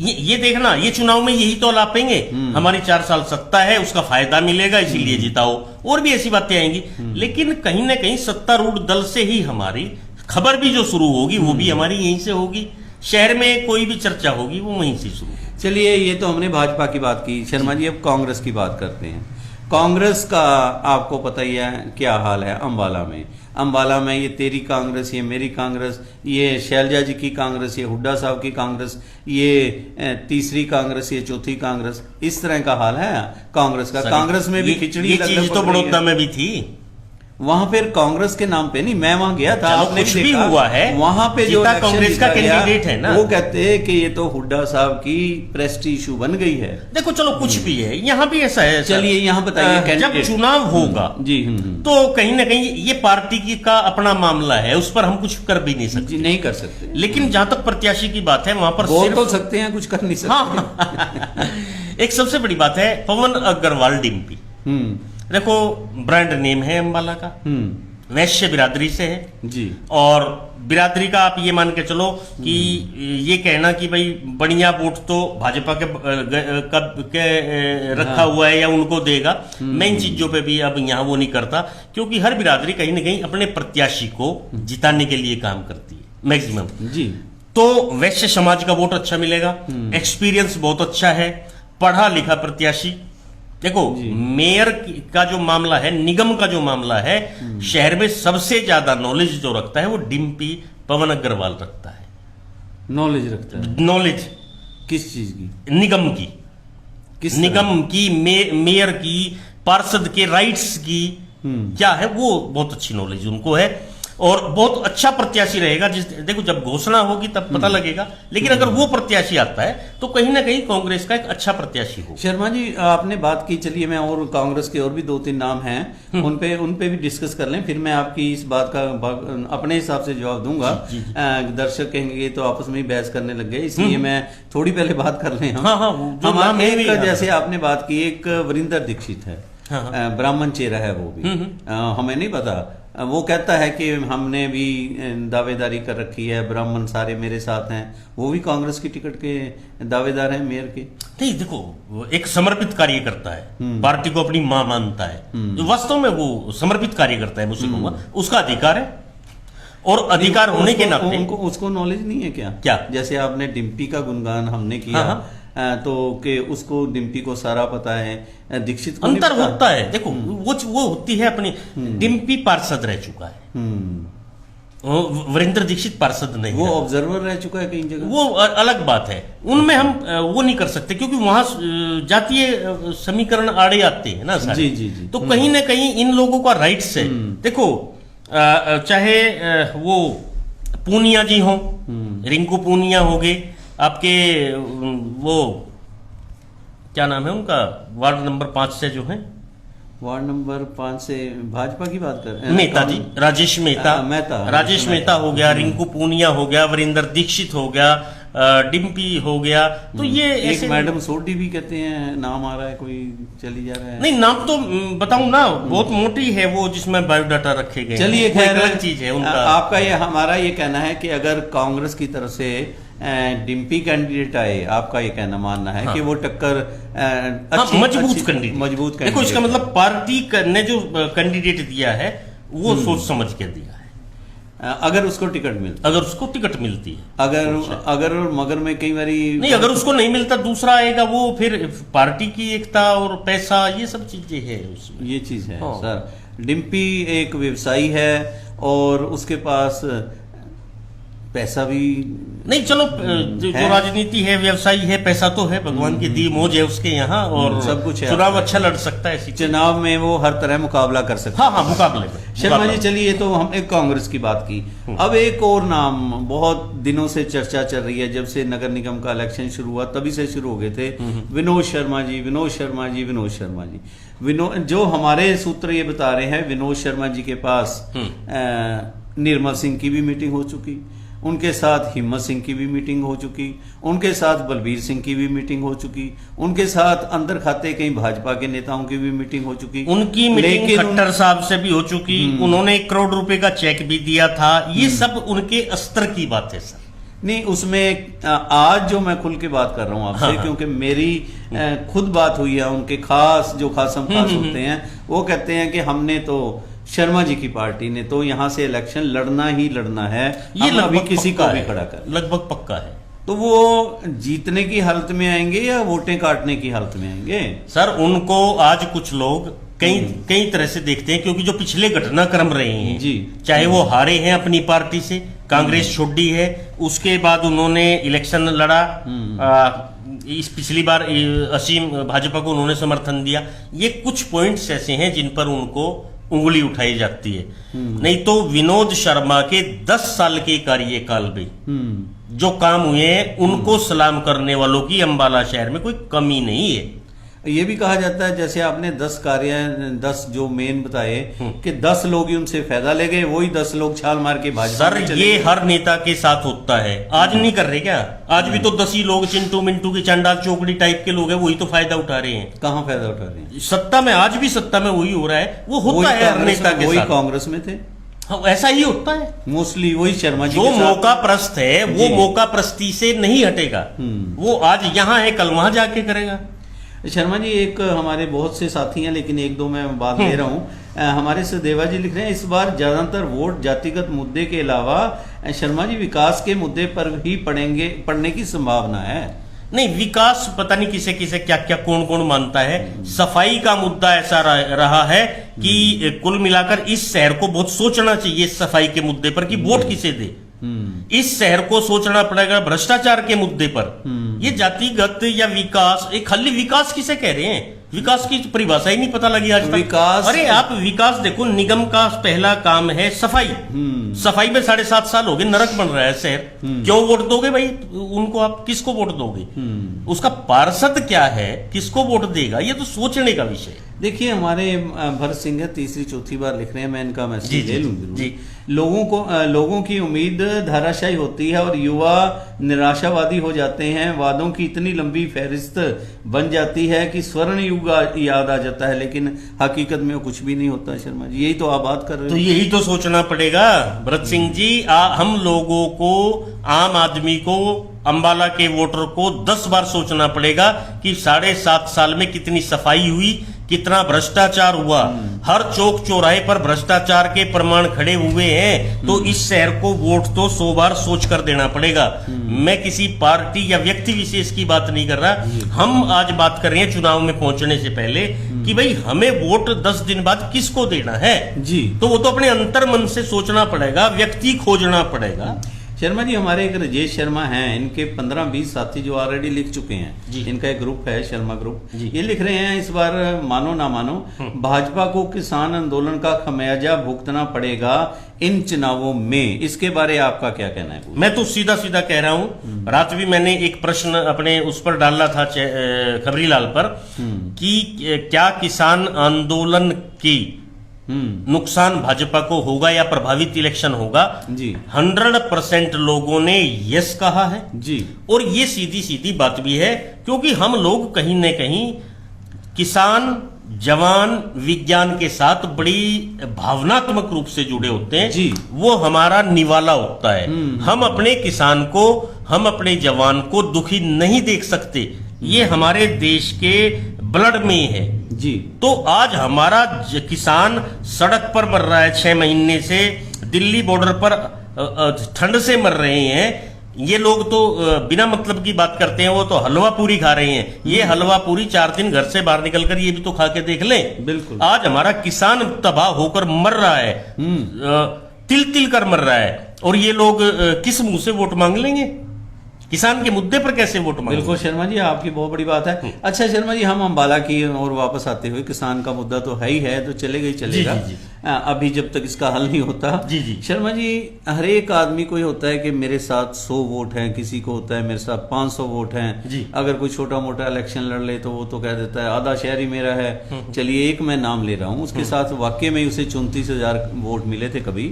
Speaker 1: ये देखना, ये चुनाव में यही तो लापेंगे, हमारी 4 साल सत्ता है, उसका फायदा मिलेगा इसीलिए जिताओ, और भी ऐसी बातें आएंगी। लेकिन कहीं ना कहीं सत्तारूढ़ दल से ही हमारी खबर भी जो शुरू होगी वो भी हमारी यहीं से होगी, शहर में कोई भी चर्चा होगी वो वहीं से शुरू होगी।
Speaker 2: चलिए, ये तो हमने भाजपा की बात की शर्मा जी, अब कांग्रेस की बात करते हैं। कांग्रेस का आपको पता ही है क्या हाल है अंबाला में। अंबाला में ये तेरी कांग्रेस, ये मेरी कांग्रेस, ये शैलजा जी की कांग्रेस, ये हुड्डा साहब की कांग्रेस, ये तीसरी कांग्रेस, ये चौथी कांग्रेस, इस तरह का हाल है कांग्रेस का। कांग्रेस में भी खिचड़ी,
Speaker 1: ये चीज तो बड़ौदा में भी थी,
Speaker 2: वहां फिर कांग्रेस के नाम पे नहीं, मैं वहां गया था, आपने
Speaker 1: कुछ भी हुआ है,
Speaker 2: वहां पे जो
Speaker 1: कांग्रेस का कैंडिडेट है ना,
Speaker 2: वो कहते हैं कि ये तो हुड्डा साहब की प्रेस्टीज इशू बन गई है।
Speaker 1: देखो चलो कुछ भी है, यहाँ भी ऐसा है।
Speaker 2: चलिए यहाँ बताइए,
Speaker 1: जब चुनाव होगा जी तो कहीं ना कहीं ये पार्टी की का अपना मामला है, उस पर हम कुछ कर भी नहीं सकते,
Speaker 2: नहीं कर सकते।
Speaker 1: लेकिन जहां तक प्रत्याशी की बात है वहां पर
Speaker 2: बोल तो सकते हैं, कुछ कर नहीं सकते।
Speaker 1: हाँ। एक सबसे बड़ी बात है पवन अग्रवाल डिम्पी, देखो ब्रांड नेम है अंबाला का, वैश्य बिरादरी से है जी, और बिरादरी का आप ये मान के चलो कि ये कहना कि भाई बढ़िया वोट तो भाजपा के रखा हुआ है या उनको देगा, मैं इन चीजों पे भी अब यहाँ वो नहीं करता, क्योंकि हर बिरादरी कहीं ना कहीं अपने प्रत्याशी को जिताने के लिए काम करती है मैक्सिमम जी। तो वैश्य समाज का वोट अच्छा मिलेगा, एक्सपीरियंस बहुत अच्छा है, पढ़ा लिखा प्रत्याशी। देखो मेयर का जो मामला है, निगम का जो मामला है, शहर में सबसे ज्यादा नॉलेज जो रखता है वो डिम्पी पवन अग्रवाल रखता है।
Speaker 2: नॉलेज रखता है?
Speaker 1: नॉलेज
Speaker 2: किस चीज की?
Speaker 1: निगम की, निगम की, मेयर की, पार्षद के राइट्स की, क्या है, वो बहुत अच्छी नॉलेज उनको है और बहुत अच्छा प्रत्याशी रहेगा। देखो जब घोषणा होगी तब पता लगेगा, लेकिन अगर वो प्रत्याशी आता है तो कहीं ना कहीं कांग्रेस का एक अच्छा प्रत्याशी हो।
Speaker 2: शर्मा जी आपने बात की, चलिए मैं और कांग्रेस के और भी 2-3 नाम हैं उन पे भी डिस्कस कर लें, फिर मैं आपकी इस बात का अपने हिसाब से जवाब दूंगा। दर्शक कहेंगे तो आपस में ही बहस करने लग गए, इसलिए मैं थोड़ी पहले बात कर लें। हम एक जैसे आपने बात की, एक वरिंदर दीक्षित है, ब्राह्मण चेहरा है, वो भी हमें नहीं पता। वो कहता है कि हमने भी दावेदारी कर रखी है, ब्राह्मण सारे मेरे साथ हैं। वो भी कांग्रेस की टिकट के दावेदार हैं मेयर के।
Speaker 1: नहीं देखो, एक समर्पित कार्य करता है, पार्टी को अपनी मां मानता है, जो वास्तव में वो समर्पित कार्य करता है, मुझे कहूंगा उसका अधिकार है। और अधिकार होने के नाते
Speaker 2: उसको नॉलेज नहीं है
Speaker 1: क्या
Speaker 2: जैसे आपने डिम्पी का गुणगान हमने किया, तो कि उसको डिम्पी को सारा पता है, दीक्षित को
Speaker 1: अंतर होता है। देखो वो होती है अपनी, डिम्पी पार्षद रह चुका है, वरिंदर दीक्षित पार्षद नहीं,
Speaker 2: वो ऑब्जर्वर रह चुका है कई जगह,
Speaker 1: वो अलग बात है। उनमें हम वो नहीं कर सकते क्योंकि वहां जातीय समीकरण आड़े आते हैं ना सारे।
Speaker 2: जी।
Speaker 1: तो कहीं ना कहीं इन लोगों का राइट्स है। देखो चाहे वो पूनिया जी हो, रिंकू पूनिया हो गए, आपके वो क्या नाम है उनका, वार्ड नंबर 5 से जो है,
Speaker 2: वार्ड नंबर 5 से भाजपा की बात कर रहे हैं,
Speaker 1: मेहता जी, राजेश मेहता, राजेश मेहता हो गया, रिंकू पूनिया हो गया, वरिंदर दीक्षित हो गया, डिम्पी हो गया। तो ये
Speaker 2: एक मैडम सोडी भी कहते हैं, नाम आ रहा है, कोई चली जा रहा है।
Speaker 1: नहीं नाम तो बताऊं ना, बहुत मोटी है वो जिसमें बायोडाटा रखे गए।
Speaker 2: चलिए खैर
Speaker 1: अलग चीज है उनका।
Speaker 2: आपका ये हमारा ये कहना है कि अगर कांग्रेस की तरफ से डिम्पी कैंडिडेट आए, आपका ये कहना मानना है कि वो टक्कर
Speaker 1: मजबूत कैंडिडेट। देखो इसका मतलब पार्टी ने जो कैंडिडेट दिया है वो सोच समझ के दिया है।
Speaker 2: अगर उसको टिकट
Speaker 1: मिलती है,
Speaker 2: अगर मगर में कई बारी
Speaker 1: नहीं, अगर उसको नहीं मिलता दूसरा आएगा, वो फिर पार्टी की एकता और पैसा ये सब चीजें है उसमें।
Speaker 2: ये चीज है सर। डिम्पी एक व्यवसायी है और उसके पास पैसा भी
Speaker 1: नहीं, चलो जो राजनीति है, व्यवसायी है, पैसा तो है, भगवान की दी मौज है उसके यहाँ, और
Speaker 2: सब कुछ है,
Speaker 1: चुनाव अच्छा लड़ सकता है,
Speaker 2: चुनाव में वो हर तरह मुकाबला कर सकता है।
Speaker 1: हाँ मुकाबले में।
Speaker 2: शर्मा जी चलिए, तो हमने कांग्रेस की बात की, अब एक और नाम बहुत दिनों से चर्चा चल रही है, जब से नगर निगम का इलेक्शन शुरू हुआ तभी से शुरू हो गए थे, विनोद शर्मा जी। विनोद जो हमारे सूत्र ये बता रहे हैं, विनोद शर्मा जी के पास निर्मल सिंह की भी मीटिंग हो चुकी, उनके साथ हिम्मत सिंह की भी मीटिंग हो चुकी, उनके साथ बलबीर सिंह की भी मीटिंग हो चुकी, उनके साथ अंदर खाते कई भाजपा के नेताओं की भी मीटिंग हो चुकी,
Speaker 1: उनकी मीटिंग खट्टर साहब से भी हो चुकी, उन्होंने 1 करोड़ रुपए का चेक भी दिया था। ये सब उनके स्तर की बात है सर।
Speaker 2: नहीं, उसमें आज जो मैं खुल के बात कर रहा हूँ आपसे, क्योंकि मेरी खुद बात हुई है, उनके खास होते हैं, वो कहते हैं कि हमने तो शर्मा जी की पार्टी ने तो यहाँ से इलेक्शन लड़ना ही लड़ना है,
Speaker 1: ये
Speaker 2: लगभग किसी को भी खड़ा कर,
Speaker 1: लगभग पक्का है।
Speaker 2: तो वो जीतने की हालत में आएंगे या वोटें काटने की हालत में आएंगे?
Speaker 1: सर उनको आज कुछ लोग कई तरह से देखते हैं, क्योंकि जो पिछले घटनाक्रम रहे हैं
Speaker 2: जी,
Speaker 1: चाहे वो हारे हैं अपनी पार्टी से, कांग्रेस छोड़ी है, उसके बाद उन्होंने इलेक्शन लड़ा, इस पिछली बार असीम भाजपा को उन्होंने समर्थन दिया। ये कुछ पॉइंट्स ऐसे हैं जिन पर उनको उंगली उठाई जाती है। नहीं तो विनोद शर्मा के 10 साल के कार्यकाल में जो काम हुए हैं, उनको सलाम करने वालों की अंबाला शहर में कोई कमी नहीं है।
Speaker 2: ये भी कहा जाता है, जैसे आपने 10 जो मेन बताए कि 10 लोग ही उनसे फायदा ले गए, वही 10 लोग छाल मार के भाजपा में चले।
Speaker 1: ये हर नेता के साथ होता है, आज नहीं कर रहे क्या? आज भी तो 10 ही लोग चिंटू मिंटू की चंडाल चौकड़ी टाइप के लोग हैं, वही तो फायदा उठा रहे हैं।
Speaker 2: कहाँ फायदा उठा रहे हैं?
Speaker 1: सत्ता में, आज भी सत्ता में वही हो रहा है, वो होता है हर नेता के साथ।
Speaker 2: वही कांग्रेस में थे,
Speaker 1: हाँ ऐसा ही होता है
Speaker 2: मोस्टली। वही शर्मा जी
Speaker 1: जो मौका प्रस्त है, वो मौका प्रस्ती से नहीं हटेगा। वो आज यहाँ है, कल वहां जाके करेगा।
Speaker 2: शर्मा जी एक हमारे बहुत से साथी हैं, लेकिन 1-2 मैं बात ले रहा हूँ। हमारे सदेवा जी लिख रहे हैं, इस बार ज्यादातर वोट जातिगत मुद्दे के अलावा शर्मा जी विकास के मुद्दे पर ही पड़ने की संभावना है।
Speaker 1: नहीं, विकास पता नहीं किसे किसे क्या क्या कौन मानता है। सफाई का मुद्दा ऐसा रहा है कि कुल मिलाकर इस शहर को बहुत सोचना चाहिए सफाई के मुद्दे पर कि वोट किसे दे। इस शहर को सोचना पड़ेगा भ्रष्टाचार के मुद्दे पर। ये जातिगत या विकास, एक खाली विकास किसे कह रहे हैं? विकास की तो परिभाषा ही नहीं पता लगी आज तक।
Speaker 2: विकास,
Speaker 1: अरे आप विकास देखो, निगम का पहला काम है सफाई। सफाई में 7.5 साल हो गए, नरक बन रहा है शहर। क्यों वोट दोगे भाई उनको? आप किसको वोट दोगे? उसका पार्षद क्या है, किसको वोट देगा, ये तो सोचने का विषय है।
Speaker 2: देखिए, हमारे भरत सिंह है, तीसरी चौथी बार लिख रहे हैं, मैं इनका मैसेज ले लूं
Speaker 1: जी।
Speaker 2: लोगों की उम्मीद धाराशायी होती है और युवा निराशावादी हो जाते हैं। वादों की इतनी लंबी फहरिस्त बन जाती है कि स्वर्ण युग याद आ जाता है, लेकिन हकीकत में वो कुछ भी नहीं होता। शर्मा जी, यही तो आप बात कर रहे
Speaker 1: तो
Speaker 2: हो।
Speaker 1: यही तो सोचना पड़ेगा भरत सिंह जी। हम लोगों को, आम आदमी को, अंबाला के वोटर को 10 बार सोचना पड़ेगा कि 7.5 साल में कितनी सफाई हुई, कितना भ्रष्टाचार हुआ। हर चौक चौराहे पर भ्रष्टाचार के प्रमाण खड़े हुए हैं। तो इस शहर को वोट तो 100 बार सोच कर देना पड़ेगा। मैं किसी पार्टी या व्यक्ति विशेष की बात नहीं कर रहा। हम आज बात कर रहे हैं चुनाव में पहुंचने से पहले कि भाई हमें वोट 10 दिन बाद किसको देना है
Speaker 2: जी।
Speaker 1: तो वो तो अपने अंतर मन से सोचना पड़ेगा, व्यक्ति खोजना पड़ेगा।
Speaker 2: शर्मा जी, हमारे एक राजेश शर्मा हैं, इनके 15-20 साथी जो ऑलरेडी लिख चुके हैं। इनका एक ग्रुप है, शर्मा ग्रुप। ये लिख रहे हैं, इस बार मानो ना मानो भाजपा को किसान आंदोलन का खमियाजा भुगतना पड़ेगा इन चुनावों में। इसके बारे आपका क्या कहना है?
Speaker 1: मैं तो सीधा सीधा कह रहा हूं। रात भी मैंने एक प्रश्न अपने उस पर डाला था खबरीलाल पर कि क्या किसान आंदोलन की नुकसान भाजपा को होगा या प्रभावित इलेक्शन होगा
Speaker 2: जी।
Speaker 1: 100% लोगों ने यस कहा है
Speaker 2: जी।
Speaker 1: और ये सीधी सीधी बात भी है, क्योंकि हम लोग कहीं न कहीं किसान, जवान, विज्ञान के साथ बड़ी भावनात्मक रूप से जुड़े होते हैं
Speaker 2: जी।
Speaker 1: वो हमारा निवाला होता है। हम अपने किसान को, हम अपने जवान को दुखी नहीं देख सकते। ये हमारे देश के ब्लड में है
Speaker 2: जी।
Speaker 1: तो आज हमारा किसान सड़क पर मर रहा है 6 महीने से, दिल्ली बॉर्डर पर ठंड से मर रहे हैं। ये लोग तो बिना मतलब की बात करते हैं, वो तो हलवा पूरी खा रहे हैं। ये हलवा पूरी 4 दिन घर से बाहर निकलकर ये भी तो खा के देख लें।
Speaker 2: बिल्कुल।
Speaker 1: आज हमारा किसान तबाह होकर मर रहा है, तिल तिल कर मर रहा है, और ये लोग किस मुंह से वोट मांग लेंगे? किसान के मुद्दे पर कैसे वोट मांगे?
Speaker 2: बिल्कुल शर्मा जी, आपकी बहुत बड़ी बात है। अच्छा शर्मा जी, हम अंबाला की और वापस आते हुए, किसान का मुद्दा तो है ही है, तो चलेगा ही चलेगा।
Speaker 1: जी, जी, जी।
Speaker 2: अभी जब तक इसका हल नहीं होता।
Speaker 1: जी, जी।
Speaker 2: शर्मा जी, हर एक आदमी को ये होता है कि मेरे साथ 100 वोट हैं, किसी को होता है मेरे साथ 500 वोट हैं
Speaker 1: जी।
Speaker 2: अगर कोई छोटा मोटा इलेक्शन लड़ ले तो वो तो कह देता है आधा शहर ही मेरा है। चलिए, एक मैं नाम ले रहा हूँ, उसके साथ वाकई में उसे 34,000 वोट मिले थे कभी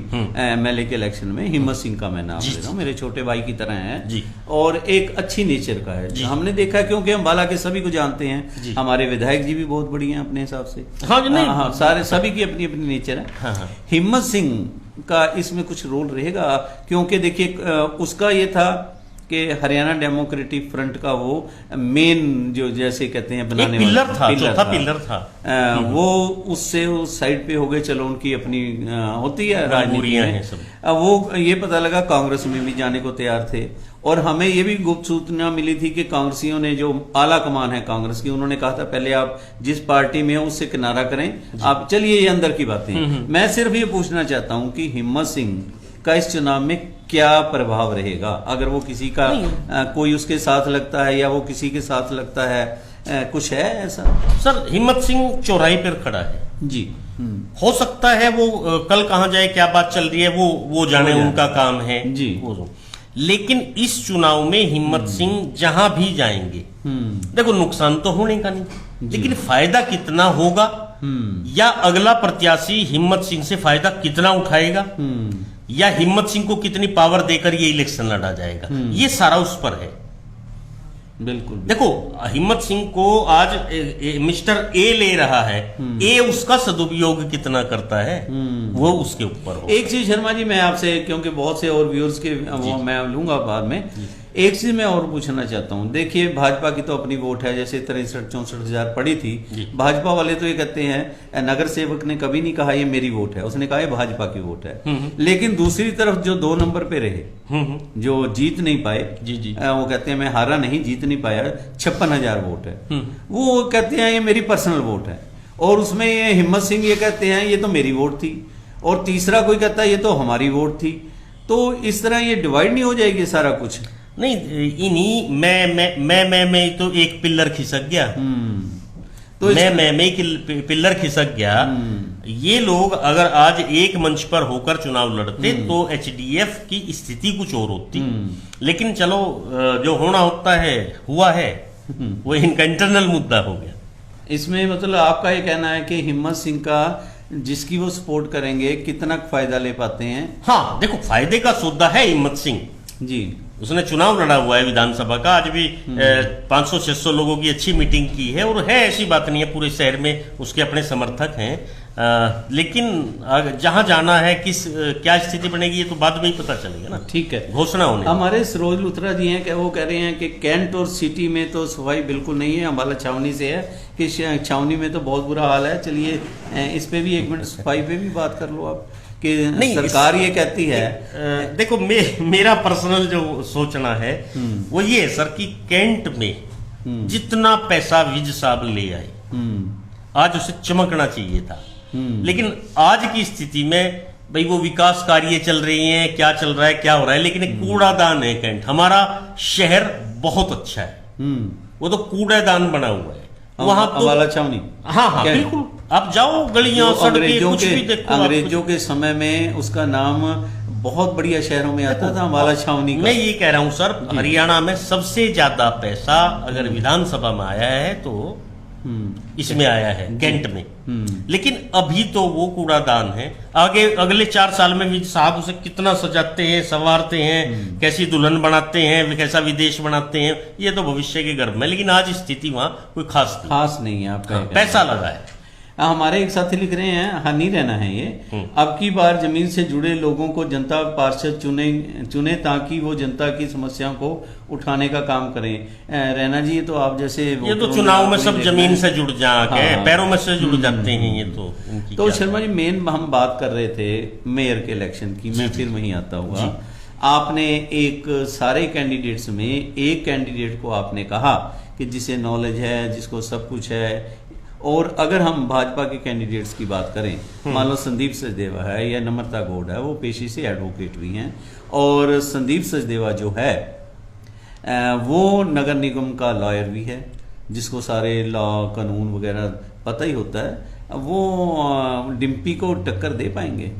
Speaker 2: MLA के इलेक्शन में। हिम्मत सिंह का मैं नाम ले रहा हूँ, मेरे छोटे भाई की तरह है और एक अच्छी नेचर का है। हमने देखा, क्योंकि अंबाला के सभी को जानते हैं, हमारे विधायक जी भी बहुत बढ़िया हैं अपने हिसाब से।
Speaker 1: हाँ,
Speaker 2: सारे सभी की अपनी अपनी नेचर है।
Speaker 1: हाँ।
Speaker 2: हिम्मत सिंह का इसमें कुछ रोल रहेगा? क्योंकि देखिए, उसका ये था कि हरियाणा डेमोक्रेटिक फ्रंट का वो मेन, जो जैसे कहते हैं बनाने
Speaker 1: पिलर
Speaker 2: वाला
Speaker 1: था, चौथा पिलर था।
Speaker 2: वो उससे उस साइड पे हो गए। चलो, उनकी अपनी होती है राजनीति में। वो ये पता लगा कांग्रेस में भी जाने को तैयार थे, और हमें ये भी गुप्त सूचना मिली थी कि कांग्रेसियों ने, जो आला कमान है कांग्रेस की, उन्होंने कहा था पहले आप जिस पार्टी में हो उससे किनारा करें आप। चलिए, ये अंदर की बातें। मैं सिर्फ ये पूछना चाहता हूं कि हिम्मत सिंह का इस चुनाव में क्या प्रभाव रहेगा? अगर वो किसी का कोई उसके साथ लगता है या वो किसी के साथ लगता है, कुछ है ऐसा?
Speaker 1: सर, हिम्मत सिंह चौराहे पर खड़ा है
Speaker 2: जी।
Speaker 1: हो सकता है वो कल कहां जाए, क्या बात चल रही है, वो जाने, उनका काम है
Speaker 2: जी।
Speaker 1: लेकिन इस चुनाव में हिम्मत सिंह जहां भी जाएंगे, देखो नुकसान तो होने का नहीं, लेकिन फायदा कितना होगा, या अगला प्रत्याशी हिम्मत सिंह से फायदा कितना उठाएगा, या हिम्मत सिंह को कितनी पावर देकर ये इलेक्शन लड़ा जाएगा, ये सारा उस पर है।
Speaker 2: बिल्कुल।
Speaker 1: देखो, हिम्मत सिंह को आज मिस्टर ए ले रहा है, ए उसका सदुपयोग कितना करता है वो उसके ऊपर हो।
Speaker 2: एक चीज शर्मा जी, मैं आपसे, क्योंकि बहुत से और व्यूअर्स के वो मैं लूंगा बाद में, एक चीज मैं और पूछना चाहता हूं। देखिए, भाजपा की तो अपनी वोट है, जैसे 63-64 हजार पड़ी थी। भाजपा वाले तो ये कहते हैं, नगर सेवक ने कभी नहीं कहा ये मेरी वोट है, उसने कहा ये भाजपा की वोट है। लेकिन दूसरी तरफ जो 2 नंबर पे रहे, जो जीत नहीं पाए, वो कहते हैं मैं हारा नहीं, जीत नहीं पाया, 56,000 वोट है, वो कहते हैं ये मेरी पर्सनल वोट है। और उसमें ये हिम्मत सिंह ये कहते हैं ये तो मेरी वोट थी, और तीसरा कोई कहता है ये तो हमारी वोट थी। तो इस तरह ये डिवाइड नहीं हो जाएगी सारा कुछ? नहीं,
Speaker 1: इन्हीं मैं तो एक पिलर खिसक गया।
Speaker 2: तो
Speaker 1: मैं कि पिल्लर खिसक गया। ये लोग अगर आज एक मंच पर होकर चुनाव लड़ते तो एचडीएफ की स्थिति कुछ और होती, लेकिन चलो जो होना होता है हुआ है, वो इनका इंटरनल मुद्दा हो गया।
Speaker 2: इसमें मतलब आपका ये कहना है कि हिम्मत सिंह का जिसकी वो सपोर्ट करेंगे कितना फायदा ले पाते हैं?
Speaker 1: हाँ देखो, फायदे का सौदा है हिम्मत सिंह जी। उसने चुनाव लड़ा हुआ है विधानसभा का, आज भी 500-600 लोगों की अच्छी मीटिंग की है, और है ऐसी बात नहीं है, पूरे शहर में उसके अपने समर्थक हैं। लेकिन जहां जाना है क्या स्थिति बनेगी ये तो बाद में ही पता चलेगा ना।
Speaker 2: ठीक है,
Speaker 1: घोषणा होने।
Speaker 2: हमारे सरोज लुथरा जी हैं कि वो कह रहे हैं कि कैंट और सिटी में तो सफाई बिल्कुल नहीं है, अम्बाला छावनी से है कि छावनी में तो बहुत बुरा हाल है। चलिए इस पे भी एक मिनट सफाई पे भी बात कर लो आप, कि नहीं सरकार ये कहती है।
Speaker 1: देखो मेरा पर्सनल जो सोचना है वो ये है सर कि कैंट में जितना पैसा विज साहब ले आए आज उसे चमकना चाहिए था, लेकिन आज की स्थिति में भाई वो विकास कार्य चल रही हैं, क्या चल रहा है, क्या हो रहा है, लेकिन एक कूड़ादान है कैंट। हमारा शहर बहुत अच्छा है, वो तो कूड़ादान बना हुआ है वहां तो।
Speaker 2: अम्बाला छावनी,
Speaker 1: हाँ बिल्कुल, आप जाओ गलियां सड़कें कुछ भी देखो।
Speaker 2: अंग्रेजों के समय में उसका नाम बहुत बढ़िया शहरों में आता था, अम्बाला छावनी का।
Speaker 1: मैं ये कह रहा हूं सर, हरियाणा में सबसे ज्यादा पैसा अगर विधानसभा में आया है तो इसमें आया है कैंट में, लेकिन अभी तो वो कूड़ादान है। आगे अगले 4 साल में भी साहब उसे कितना सजाते हैं, संवारते हैं, कैसी दुल्हन बनाते हैं, कैसा विदेश बनाते हैं, ये तो भविष्य के गर्भ में। लेकिन आज स्थिति वहां कोई खास
Speaker 2: नहीं है। आपका
Speaker 1: पैसा लगा है।
Speaker 2: हमारे एक साथी लिख रहे हैं, हनी रहना है ये, अब की बार जमीन से जुड़े लोगों को जनता पार्षद चुने ताकि वो जनता की समस्याओं को उठाने का काम करें। रैना जी, ये तो आप जैसे
Speaker 1: ये तो चुनाव में सब जमीन से जुड़ जाके पैरों में से जुड़ जाते हैं ये तो
Speaker 2: शर्मा जी, मेन हम बात कर रहे थे मेयर के इलेक्शन की, मैं फिर वहीं आता हुआ। आपने एक सारे कैंडिडेट्स में एक कैंडिडेट को आपने कहा कि जिसे नॉलेज है, जिसको सब कुछ है, और अगर हम भाजपा के कैंडिडेट्स की बात करें, मान लो संदीप सचदेवा है या नम्रता गौड़ है, वो पेशे से एडवोकेट भी हैं, और संदीप सचदेवा जो है वो नगर निगम का लॉयर भी है, जिसको सारे लॉ कानून वगैरह पता ही होता है। वो डिम्पी को टक्कर दे पाएंगे?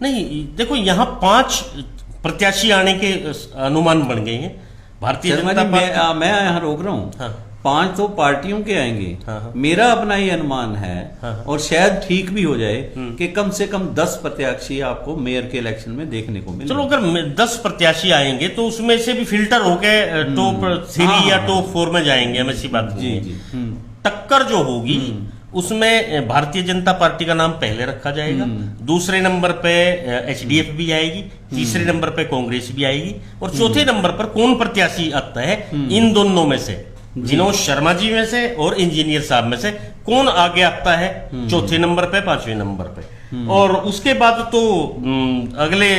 Speaker 1: नहीं, देखो यहाँ 5 प्रत्याशी आने के अनुमान बन गए हैं भारतीय जनता पार्टी।
Speaker 2: मैं यहाँ रोक रहा हूँ। हाँ। 5 तो पार्टियों के आएंगे। हाँ। मेरा अपना ये अनुमान है। हाँ। और शायद ठीक भी हो जाए कि कम से कम 10 प्रत्याशी आपको मेयर के इलेक्शन में देखने को मिले।
Speaker 1: चलो अगर 10 प्रत्याशी आएंगे तो उसमें से भी फिल्टर होके टॉप 3 या टॉप 4 में जाएंगे, हम ऐसी बात
Speaker 2: जी।
Speaker 1: टक्कर जो होगी उसमें भारतीय जनता पार्टी का नाम पहले रखा जाएगा, दूसरे नंबर पे एचडीएफ भी आएगी, तीसरे नंबर पे कांग्रेस भी आएगी, और चौथे नंबर पर कौन प्रत्याशी आता है इन दोनों में से, विनोद शर्मा जी में से और इंजीनियर साहब में से कौन आगे आता है चौथे नंबर पे, 5वें नंबर पे। और उसके बाद तो अगले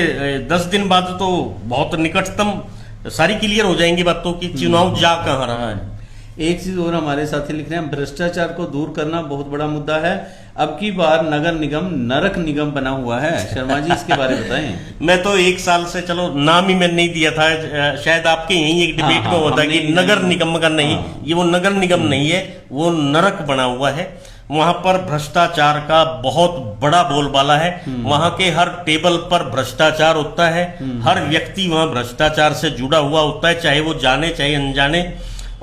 Speaker 1: 10 दिन बाद तो बहुत निकटतम सारी क्लियर हो जाएंगी बातों की चुनाव जा कहां रहा है।
Speaker 2: एक चीज और हमारे साथी लिख रहे हैं, भ्रष्टाचार को दूर करना बहुत बड़ा मुद्दा है, अब की बार नगर निगम नरक निगम बना हुआ है। शर्मा जी, इसके बारे में बताएं।
Speaker 1: मैं तो 1 साल से, चलो नाम ही मैंने नहीं दिया था, शायद आपके यही एक डिबेट में होता है कि नगर निगम का नहीं, ये वो नगर निगम नहीं है, वो नरक बना हुआ है। वहां पर भ्रष्टाचार का बहुत बड़ा बोलबाला है, वहां के हर टेबल पर भ्रष्टाचार होता है, हर व्यक्ति वहां भ्रष्टाचार से जुड़ा हुआ होता है, चाहे वो जाने चाहे अनजाने।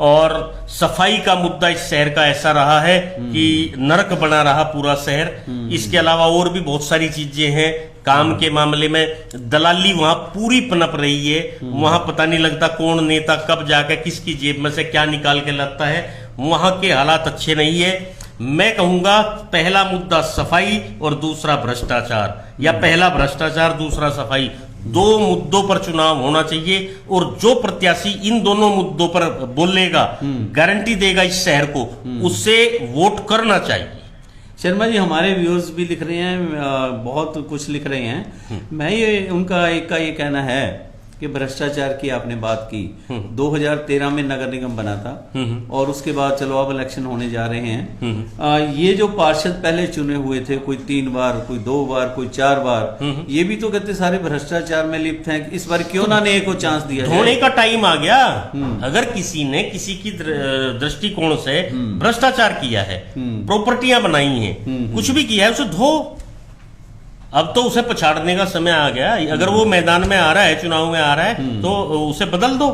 Speaker 1: और सफाई का मुद्दा इस शहर का ऐसा रहा है कि नरक बना रहा पूरा शहर। इसके अलावा और भी बहुत सारी चीजें हैं, काम के मामले में दलाली वहां पूरी पनप रही है, वहां पता नहीं लगता कौन नेता कब जाकर किसकी जेब में से क्या निकाल के लाता है, वहां के हालात अच्छे नहीं है। मैं कहूंगा पहला मुद्दा सफाई और दूसरा भ्रष्टाचार, या पहला भ्रष्टाचार दूसरा सफाई, 2 मुद्दों पर चुनाव होना चाहिए। और जो प्रत्याशी इन दोनों मुद्दों पर बोलेगा, गारंटी देगा इस शहर को, उससे वोट करना चाहिए।
Speaker 2: शर्मा जी, हमारे व्यूअर्स भी लिख रहे हैं, बहुत कुछ लिख रहे हैं। मैं ये उनका एक का ये कहना है कि भ्रष्टाचार की आपने बात की। 2013 में नगर निगम बना था और उसके बाद चलो अब इलेक्शन होने जा रहे हैं। ये जो पार्षद पहले चुने हुए थे, कोई 3 बार, कोई 2 बार, कोई 4 बार, ये भी तो कहते सारे भ्रष्टाचार में लिप्त हैं। इस बार क्यों ना ने को चांस दिया जाए?
Speaker 1: धोने का टाइम आ गया। अगर किसी ने किसी की दृष्टिकोण से भ्रष्टाचार किया है, प्रॉपर्टियां बनाई हैं, कुछ भी किया है, उसे धो। अब तो उसे पछाड़ने का समय आ गया। अगर वो मैदान में आ रहा है, चुनाव में आ रहा है, तो उसे बदल दो।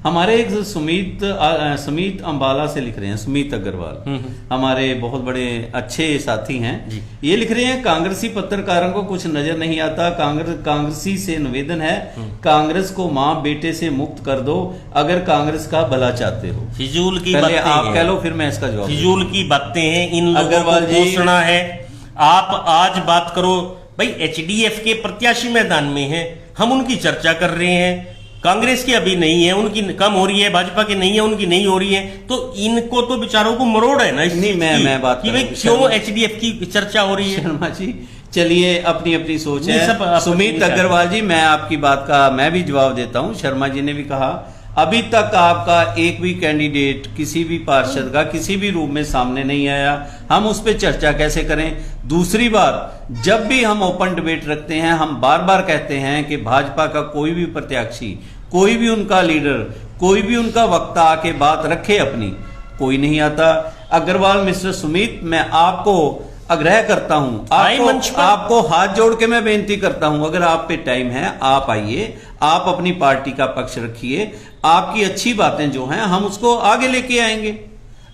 Speaker 2: हमारे एक सुमित अंबाला से लिख रहे हैं, सुमित अग्रवाल, हमारे बहुत बड़े अच्छे साथी हैं। ये लिख रहे हैं, कांग्रेसी पत्रकारों को कुछ नजर नहीं आता। कांग्रेसी से निवेदन है, कांग्रेस को माँ बेटे से मुक्त कर दो अगर कांग्रेस का भला चाहते हो।
Speaker 1: फिजूल की
Speaker 2: पहले
Speaker 1: बातें
Speaker 2: आप
Speaker 1: हैं।
Speaker 2: कह लो, फिर मैं इसका जवाब।
Speaker 1: फिजूल की बातें हैं, इन लोगों
Speaker 2: अग्रवाल
Speaker 1: को
Speaker 2: जी,
Speaker 1: कोसना है। आप आज बात करो भाई, एचडीएफ के प्रत्याशी मैदान में हैं, हम उनकी चर्चा कर रहे हैं। कांग्रेस की अभी नहीं है, उनकी कम हो रही है, भाजपा की नहीं है, उनकी नहीं हो रही है, तो इनको तो बेचारों को मरोड़ है ना।
Speaker 2: नहीं, मैं बात
Speaker 1: कि भाई क्यों एचडीएफ की चर्चा हो रही है।
Speaker 2: शर्मा जी चलिए, अपनी अपनी सोच
Speaker 1: नहीं, सब
Speaker 2: है।
Speaker 1: अपनी
Speaker 2: सुमित अग्रवाल जी, मैं आपकी बात का मैं भी जवाब देता हूं। शर्मा जी ने भी कहा, अभी तक आपका एक भी कैंडिडेट किसी भी पार्षद का किसी भी रूप में सामने नहीं आया, हम उस पर चर्चा कैसे करें? दूसरी बात, जब भी हम ओपन डिबेट रखते हैं, हम बार बार कहते हैं कि भाजपा का कोई भी प्रत्याशी, कोई भी उनका लीडर, कोई भी उनका वक्ता आके बात रखे अपनी, कोई नहीं आता। अग्रवाल मिस्टर सुमित, मैं आपको आग्रह करता हूं, आपको हाथ जोड़ के मैं बेनती करता हूं, अगर आप पे टाइम है आप आइए, आप अपनी पार्टी का पक्ष रखिए, आपकी अच्छी बातें जो हैं हम उसको आगे लेके आएंगे।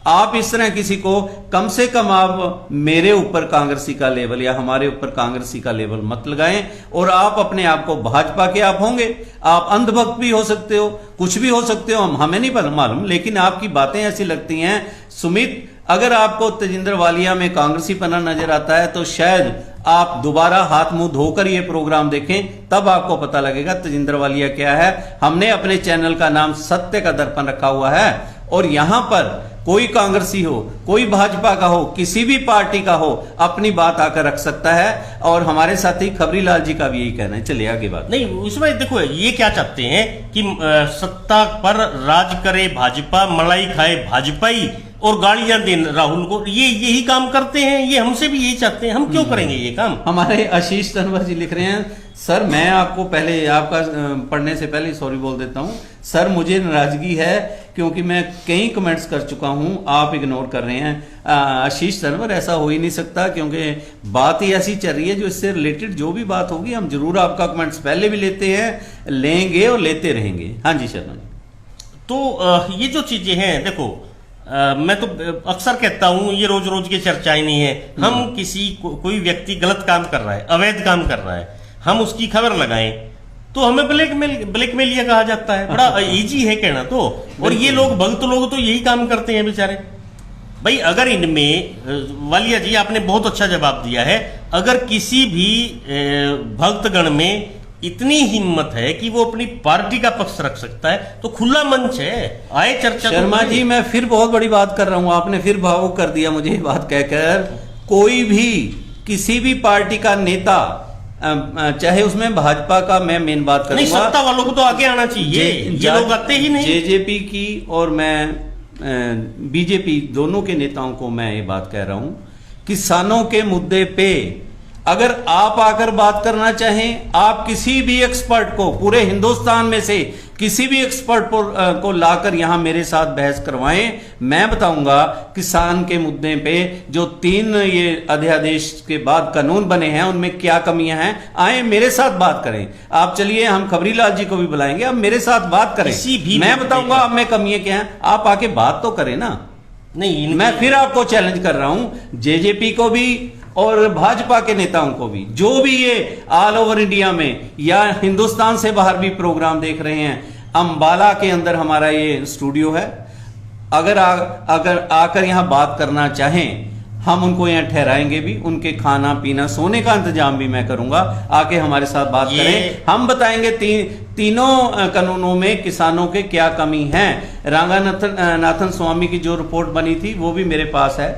Speaker 2: आप इस तरह किसी को, कम से कम आप मेरे ऊपर कांग्रेसी का लेवल या हमारे ऊपर कांग्रेसी का लेवल मत लगाएं। और आप अपने आप को भाजपा के आप होंगे, आप अंधभक्त भी हो सकते हो, कुछ भी हो सकते हो, हमें नहीं मालूम, लेकिन आपकी बातें ऐसी लगती हैं। सुमित, अगर आपको तेजिंदर वालिया में कांग्रेसी पना नजर आता है तो शायद आप दोबारा हाथ मुंह धोकर ये प्रोग्राम देखें, तब आपको पता लगेगा तेजिंदर वालिया क्या है। हमने अपने चैनल का नाम सत्य का दर्पण रखा हुआ है और यहां पर कोई कांग्रेसी हो, कोई भाजपा का हो, किसी भी पार्टी का हो, अपनी बात आकर रख सकता है। और हमारे साथी खबरी लाल जी का भी यही कहना है। चलिए आगे बात।
Speaker 1: नहीं, उसमें देखो ये क्या चाहते हैं कि सत्ता पर राज करे भाजपा, मलाई खाए भाजपाई और गालियां दे राहुल को। ये यही काम करते हैं, ये हमसे भी यही चाहते हैं। हम क्यों करेंगे ये काम?
Speaker 2: हमारे आशीष तनवर जी लिख रहे हैं, सर मैं आपको पहले आपका पढ़ने से पहले सॉरी बोल देता हूं सर, मुझे नाराजगी है क्योंकि मैं कई कमेंट्स कर चुका हूं, आप इग्नोर कर रहे हैं। आशीष तनवर, ऐसा हो ही नहीं सकता क्योंकि बात ही ऐसी चल रही है, जो इससे रिलेटेड जो भी बात होगी हम जरूर आपका कमेंट्स पहले भी लेते हैं, लेंगे और लेते रहेंगे। हाँ जी शर्मा जी।
Speaker 1: तो ये जो चीजें हैं, देखो मैं तो अक्सर कहता हूं, ये रोज रोज की चर्चाएं नहीं है। हम किसी कोई व्यक्ति गलत काम कर रहा है, अवैध काम कर रहा है, हम उसकी खबर लगाएं तो हमें ब्लैकमेलिया कहा जाता है। बड़ा इजी है कहना तो। और ये लोग, भक्त लोग तो यही काम करते हैं बेचारे। भाई अगर इनमें, वालिया जी आपने बहुत अच्छा जवाब दिया है, अगर किसी भी भक्तगण में इतनी हिम्मत है कि वो अपनी पार्टी का पक्ष रख सकता है तो खुला मंच है, आए चर्चा।
Speaker 2: शर्मा जी, मैं फिर बहुत बड़ी बात कर रहा हूं, आपने फिर भावुक कर दिया मुझे ये बात कहकर। कोई भी किसी भी पार्टी का नेता, चाहे उसमें भाजपा का, मैं मेन बात करूंगा,
Speaker 1: नहीं, सत्ता वालों को तो आगे आना चाहिए। ये लोग आते ही नहीं।
Speaker 2: जेजेपी की और मैं बीजेपी दोनों के नेताओं को मैं ये बात कह रहा हूं, किसानों के मुद्दे पे अगर आप आकर बात करना चाहें, आप किसी भी एक्सपर्ट को, पूरे हिंदुस्तान में से किसी भी एक्सपर्ट को लाकर यहां मेरे साथ बहस करवाएं, मैं बताऊंगा किसान के मुद्दे पे जो 3 ये अध्यादेश के बाद कानून बने हैं उनमें क्या कमियां हैं। आए मेरे साथ बात करें आप। चलिए, हम खबरी लाल जी को भी बुलाएंगे, अब मेरे साथ बात करें, मैं बताऊंगा अब में कमियां क्या हैं। आप आके बात तो करें ना।
Speaker 1: नहीं,
Speaker 2: मैं फिर आपको चैलेंज कर रहा हूं, जेजेपी को भी और भाजपा के नेताओं को भी, जो भी ये ऑल ओवर इंडिया में या हिंदुस्तान से बाहर भी प्रोग्राम देख रहे हैं, अंबाला के अंदर हमारा ये स्टूडियो है, अगर आकर यहां बात करना चाहें, हम उनको यहां ठहराएंगे भी, उनके खाना पीना सोने का इंतजाम भी मैं करूंगा, आके हमारे साथ बात करें, हम बताएंगे तीनों कानूनों में किसानों के क्या कमी है। रंगानाथन स्वामी की जो रिपोर्ट बनी थी वो भी मेरे पास है,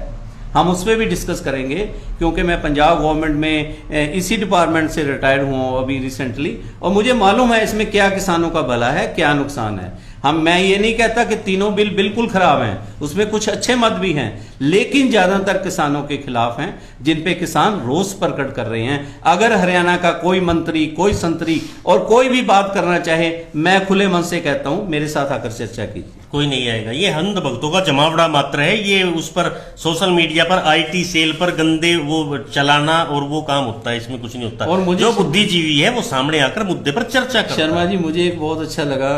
Speaker 2: हम उस पर भी डिस्कस करेंगे, क्योंकि मैं पंजाब गवर्नमेंट में इसी डिपार्टमेंट से रिटायर्ड हुआ अभी रिसेंटली, और मुझे मालूम है इसमें क्या किसानों का भला है, क्या नुकसान है। मैं ये नहीं कहता कि तीनों बिल बिल्कुल खराब हैं, उसमें कुछ अच्छे मत भी हैं, लेकिन ज्यादातर किसानों के खिलाफ हैं, जिन पे किसान रोष प्रकट कर रहे हैं। अगर हरियाणा का कोई मंत्री, कोई संतरी और कोई भी बात करना चाहे, मैं खुले मन से कहता हूं मेरे साथ आकर चर्चा कीजिए।
Speaker 1: कोई नहीं आएगा, ये अंध भक्तों का जमावड़ा मात्र है। ये उस पर सोशल मीडिया पर आईटी सेल पर गंदे वो चलाना और वो काम होता है, इसमें कुछ नहीं होता।
Speaker 2: और मुझे
Speaker 1: जो बुद्धिजीवी है वो सामने आकर मुद्दे पर चर्चा करता
Speaker 2: शर्मा
Speaker 1: है।
Speaker 2: जी, मुझे एक बहुत अच्छा लगा,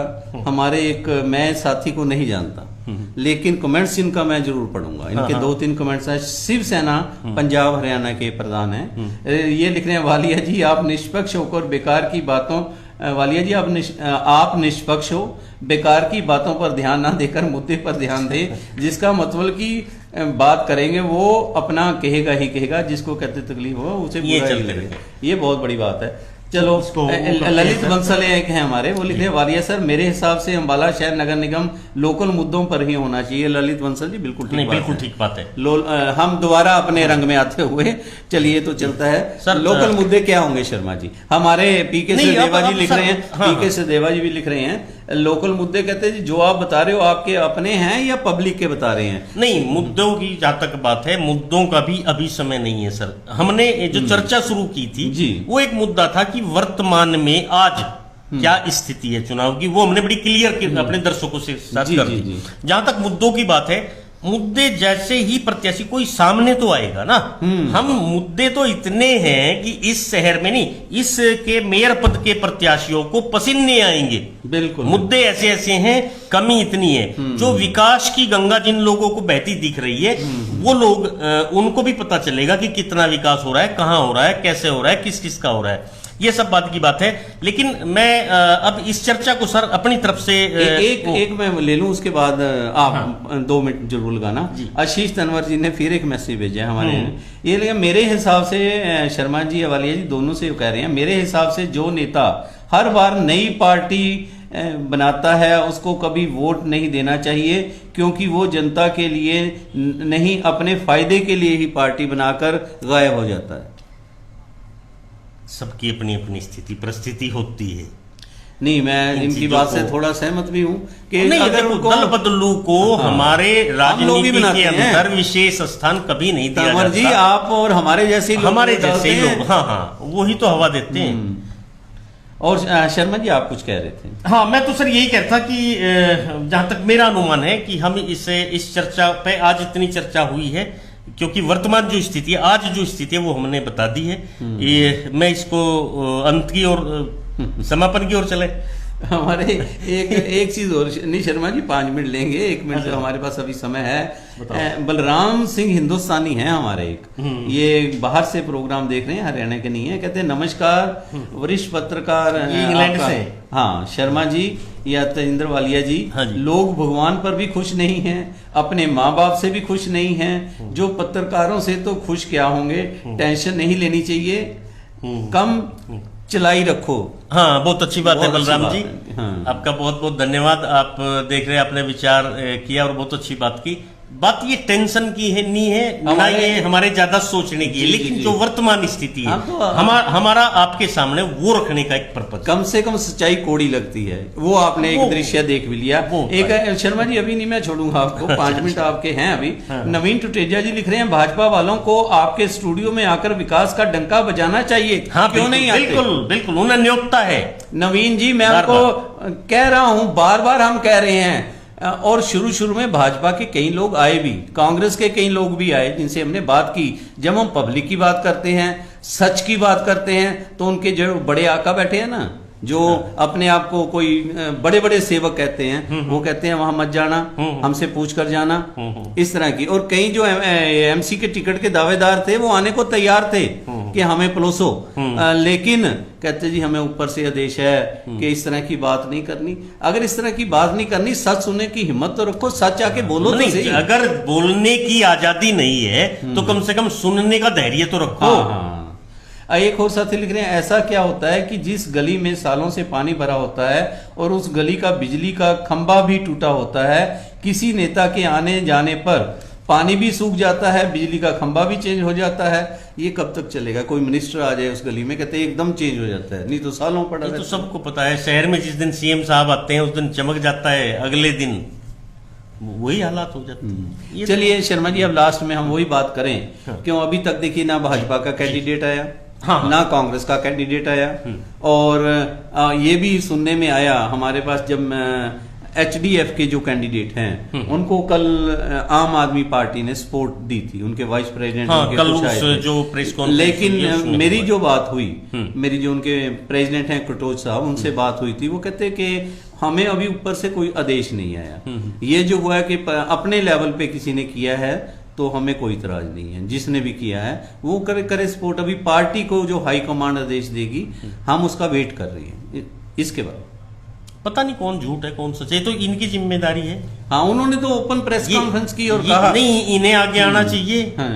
Speaker 2: हमारे एक, मैं साथी को नहीं जानता लेकिन कमेंट्स इनका मैं जरूर पढ़ूंगा। इनके 2-3 कमेंट्स हैं। शिवसेना पंजाब हरियाणा के प्रधान हैं, ये लिख रहे हैं, वालिया जी आप निष्पक्ष होकर बेकार की बातों, वालिया जी आप निष्पक्ष हो, बेकार की बातों पर ध्यान ना देकर मुद्दे पर ध्यान दे। जिसका मतलब कि बात करेंगे वो अपना कहेगा ही कहेगा, जिसको कहते तकलीफ हो उसे बुरा ही लगेगा। ये बहुत बड़ी बात है। चलो, ललित बंसल एक है हमारे, वो लिख रहे हैं, वालिया सर मेरे हिसाब से अम्बाला शहर नगर निगम लोकल मुद्दों पर ही होना चाहिए। ललित बंसल जी बिल्कुल ठीक बात है। हम दोबारा अपने रंग में आते हुए चलिए तो चलता है सर। लोकल मुद्दे क्या होंगे शर्मा जी? हमारे पीके सदेवा जी लिख रहे हैं, पीके सदेवा जी भी लिख रहे हैं, लोकल मुद्दे कहते हैं जी जो आप बता रहे हो आपके अपने हैं या पब्लिक के बता रहे हैं?
Speaker 1: नहीं, मुद्दों की जहां तक बात है, मुद्दों का भी अभी समय नहीं है सर। हमने जो चर्चा शुरू की थी
Speaker 2: जी,
Speaker 1: वो एक मुद्दा था कि वर्तमान में आज क्या स्थिति है चुनाव की, वो हमने बड़ी क्लियर अपने दर्शकों से साथ कर दी। जहां तक मुद्दों की बात है, मुद्दे जैसे ही प्रत्याशी कोई सामने तो आएगा ना, हम मुद्दे तो इतने हैं कि इस शहर में नहीं, इसके मेयर पद के प्रत्याशियों को पसीने आएंगे।
Speaker 2: बिल्कुल,
Speaker 1: मुद्दे ऐसे ऐसे हैं, कमी इतनी है। जो विकास की गंगा जिन लोगों को बहती दिख रही है, वो लोग उनको भी पता चलेगा कि कितना विकास हो रहा है, कहां हो रहा है, कैसे हो रहा है, किस किस का हो रहा है। ये सब बात की बात है। लेकिन मैं अब इस चर्चा को सर अपनी तरफ से
Speaker 2: एक मैं ले लूं, उसके बाद आप 2 मिनट जरूर लगाना। आशीष तनवर जी ने फिर एक मैसेज भेजा हमारे, ये लगा, मेरे हिसाब से शर्मा जी वालिया जी दोनों से कह रहे हैं, मेरे हिसाब से जो नेता हर बार नई पार्टी बनाता है उसको कभी वोट नहीं देना चाहिए, क्योंकि वो जनता के लिए नहीं अपने फायदे के लिए ही पार्टी बनाकर गायब हो जाता है।
Speaker 1: सबकी अपनी अपनी स्थिति परिस्थिति होती है।
Speaker 2: नहीं, मैं इनकी बात से थोड़ा सहमत भी हूँ कि
Speaker 1: अगर दल बदलू को हमारे राजनीति के अंदर विशेष स्थान कभी नहीं दिया जाता।
Speaker 2: जी आप और हमारे जैसे लोग,
Speaker 1: हाँ, वही तो हवा देते हैं।
Speaker 2: और शर्मा जी आप कुछ कह रहे थे?
Speaker 1: हाँ, मैं तो सर यही कहता कि जहां तक मेरा अनुमान है कि हम इस चर्चा पे आज इतनी चर्चा हुई है, क्योंकि वर्तमान जो स्थिति है, आज जो स्थिति है वो हमने बता दी है। ये मैं इसको अंत की ओर, समापन की ओर चले।
Speaker 2: हमारे एक चीज और, नहीं शर्मा जी 5 मिनट लेंगे, 1 मिनट हमारे पास अभी समय है। बलराम सिंह हिंदुस्तानी हैं हमारे एक, ये बाहर से प्रोग्राम देख रहे हैं, हरियाणा के नहीं है। कहते हैं नमस्कार वरिष्ठ पत्रकार
Speaker 1: इंग्लैंड से,
Speaker 2: हाँ शर्मा जी या तेजिंदर वालिया जी, लोग भगवान पर भी खुश नहीं हैं, अपने माँ बाप से भी खुश नहीं हैं, जो पत्रकारों से तो खुश क्या होंगे। टेंशन नहीं लेनी चाहिए, कम चलाई रखो।
Speaker 1: हाँ, बहुत अच्छी बात है बलराम जी। हाँ। आपका बहुत बहुत धन्यवाद। आप देख रहे हैं, आपने विचार किया और बहुत अच्छी बात की। बात ये टेंशन की है नहीं है ना, ये हमारे ज्यादा सोचने की है, लेकिन जो वर्तमान स्थिति है हमारा आपके सामने वो रखने का एक पर्पज,
Speaker 2: कम से कम सच्चाई कोड़ी लगती है। वो आपने एक दृश्य देख भी लिया। एक शर्मा जी अभी नहीं, मैं छोड़ूंगा आपको, 5 मिनट आपके हैं अभी। नवीन टुटेजा जी लिख रहे हैं, भाजपा वालों को आपके स्टूडियो में आकर विकास का डंका बजाना चाहिए।
Speaker 1: हाँ,
Speaker 2: क्यों नहीं आते?
Speaker 1: बिल्कुल बिल्कुल, उन्हें नियोक्ता है।
Speaker 2: नवीन जी मैं आपको कह रहा हूं, बार बार हम कह रहे हैं, और शुरू में भाजपा के कई लोग आए भी, कांग्रेस के कई लोग भी आए जिनसे हमने बात की। जब हम पब्लिक की बात करते हैं, सच की बात करते हैं, तो उनके जो बड़े आका बैठे हैं ना, जो अपने आप को कोई बड़े बड़े सेवक कहते हैं, वो कहते हैं वहां मत जाना, हमसे पूछ कर जाना, इस तरह की। और कई जो एमसी के टिकट के दावेदार थे वो आने को तैयार थे कि हमें पलोसो, लेकिन कहते जी हमें ऊपर से आदेश है कि इस तरह की बात नहीं करनी। अगर इस तरह की बात नहीं करनी, सच सुनने की हिम्मत तो रखो, सच आके बोलो तो सही।
Speaker 1: अगर बोलने की आजादी नहीं है तो कम से कम सुनने का धैर्य तो रखो।
Speaker 2: हाँ। एक और साथी लिख रहे हैं, ऐसा क्या होता है कि जिस गली में सालों से पानी भरा होता है और उस गली का बिजली का खंभा भी टूटा होता है, किसी नेता के आने जाने पर पानी भी सूख जाता है, बिजली का खंभा भी चेंज हो जाता है। ये कब तक चलेगा? कोई मिनिस्टर आ जाए उस गली में, कहते हैं एकदम चेंज हो जाता है, नहीं तो सालों पड़ा
Speaker 1: ये तो
Speaker 2: रहता है।
Speaker 1: सबको पता है, शहर में जिस दिन सीएम साहब आते हैं उस दिन चमक जाता है, अगले दिन वही हालात हो जाते हैं। ये
Speaker 2: चलिए शर्मा जी, अब लास्ट में हम वही बात करें।
Speaker 1: हाँ।
Speaker 2: क्यों अभी तक देखिए ना भाजपा का कैंडिडेट आया,
Speaker 1: हाँ।
Speaker 2: ना कांग्रेस का कैंडिडेट आया, और ये भी सुनने में आया हमारे पास, जब एचडीएफ के जो कैंडिडेट हैं उनको कल आम आदमी पार्टी ने सपोर्ट दी थी, उनके वाइस प्रेसिडेंट
Speaker 1: हाँ,
Speaker 2: उनके
Speaker 1: कल
Speaker 2: कुछ आए
Speaker 1: उस
Speaker 2: थे।
Speaker 1: जो प्रेस कॉन्फ्रेंस हुई है,
Speaker 2: लेकिन
Speaker 1: उसमें
Speaker 2: मेरी
Speaker 1: हुआ।
Speaker 2: जो बात हुई, मेरी जो उनके प्रेसिडेंट हैं कटोच साहब, उनसे बात हुई थी, वो कहते कि हमें अभी ऊपर से कोई आदेश नहीं आया। ये जो हुआ है कि अपने लेवल पे किसी ने किया है तो हमें कोई इतराज नहीं है, जिसने भी किया है वो करे सपोर्ट। अभी पार्टी को जो हाई कमांड आदेश देगी हम उसका वेट कर रहे हैं। इसके बाद
Speaker 1: पता नहीं कौन झूठ है कौन सच है, तो इनकी जिम्मेदारी है।
Speaker 2: हाँ, उन्होंने तो ओपन प्रेस कॉन्फ्रेंस की और
Speaker 1: ये
Speaker 2: कहा
Speaker 1: नहीं, इन्हें आगे आना चाहिए।
Speaker 2: हाँ,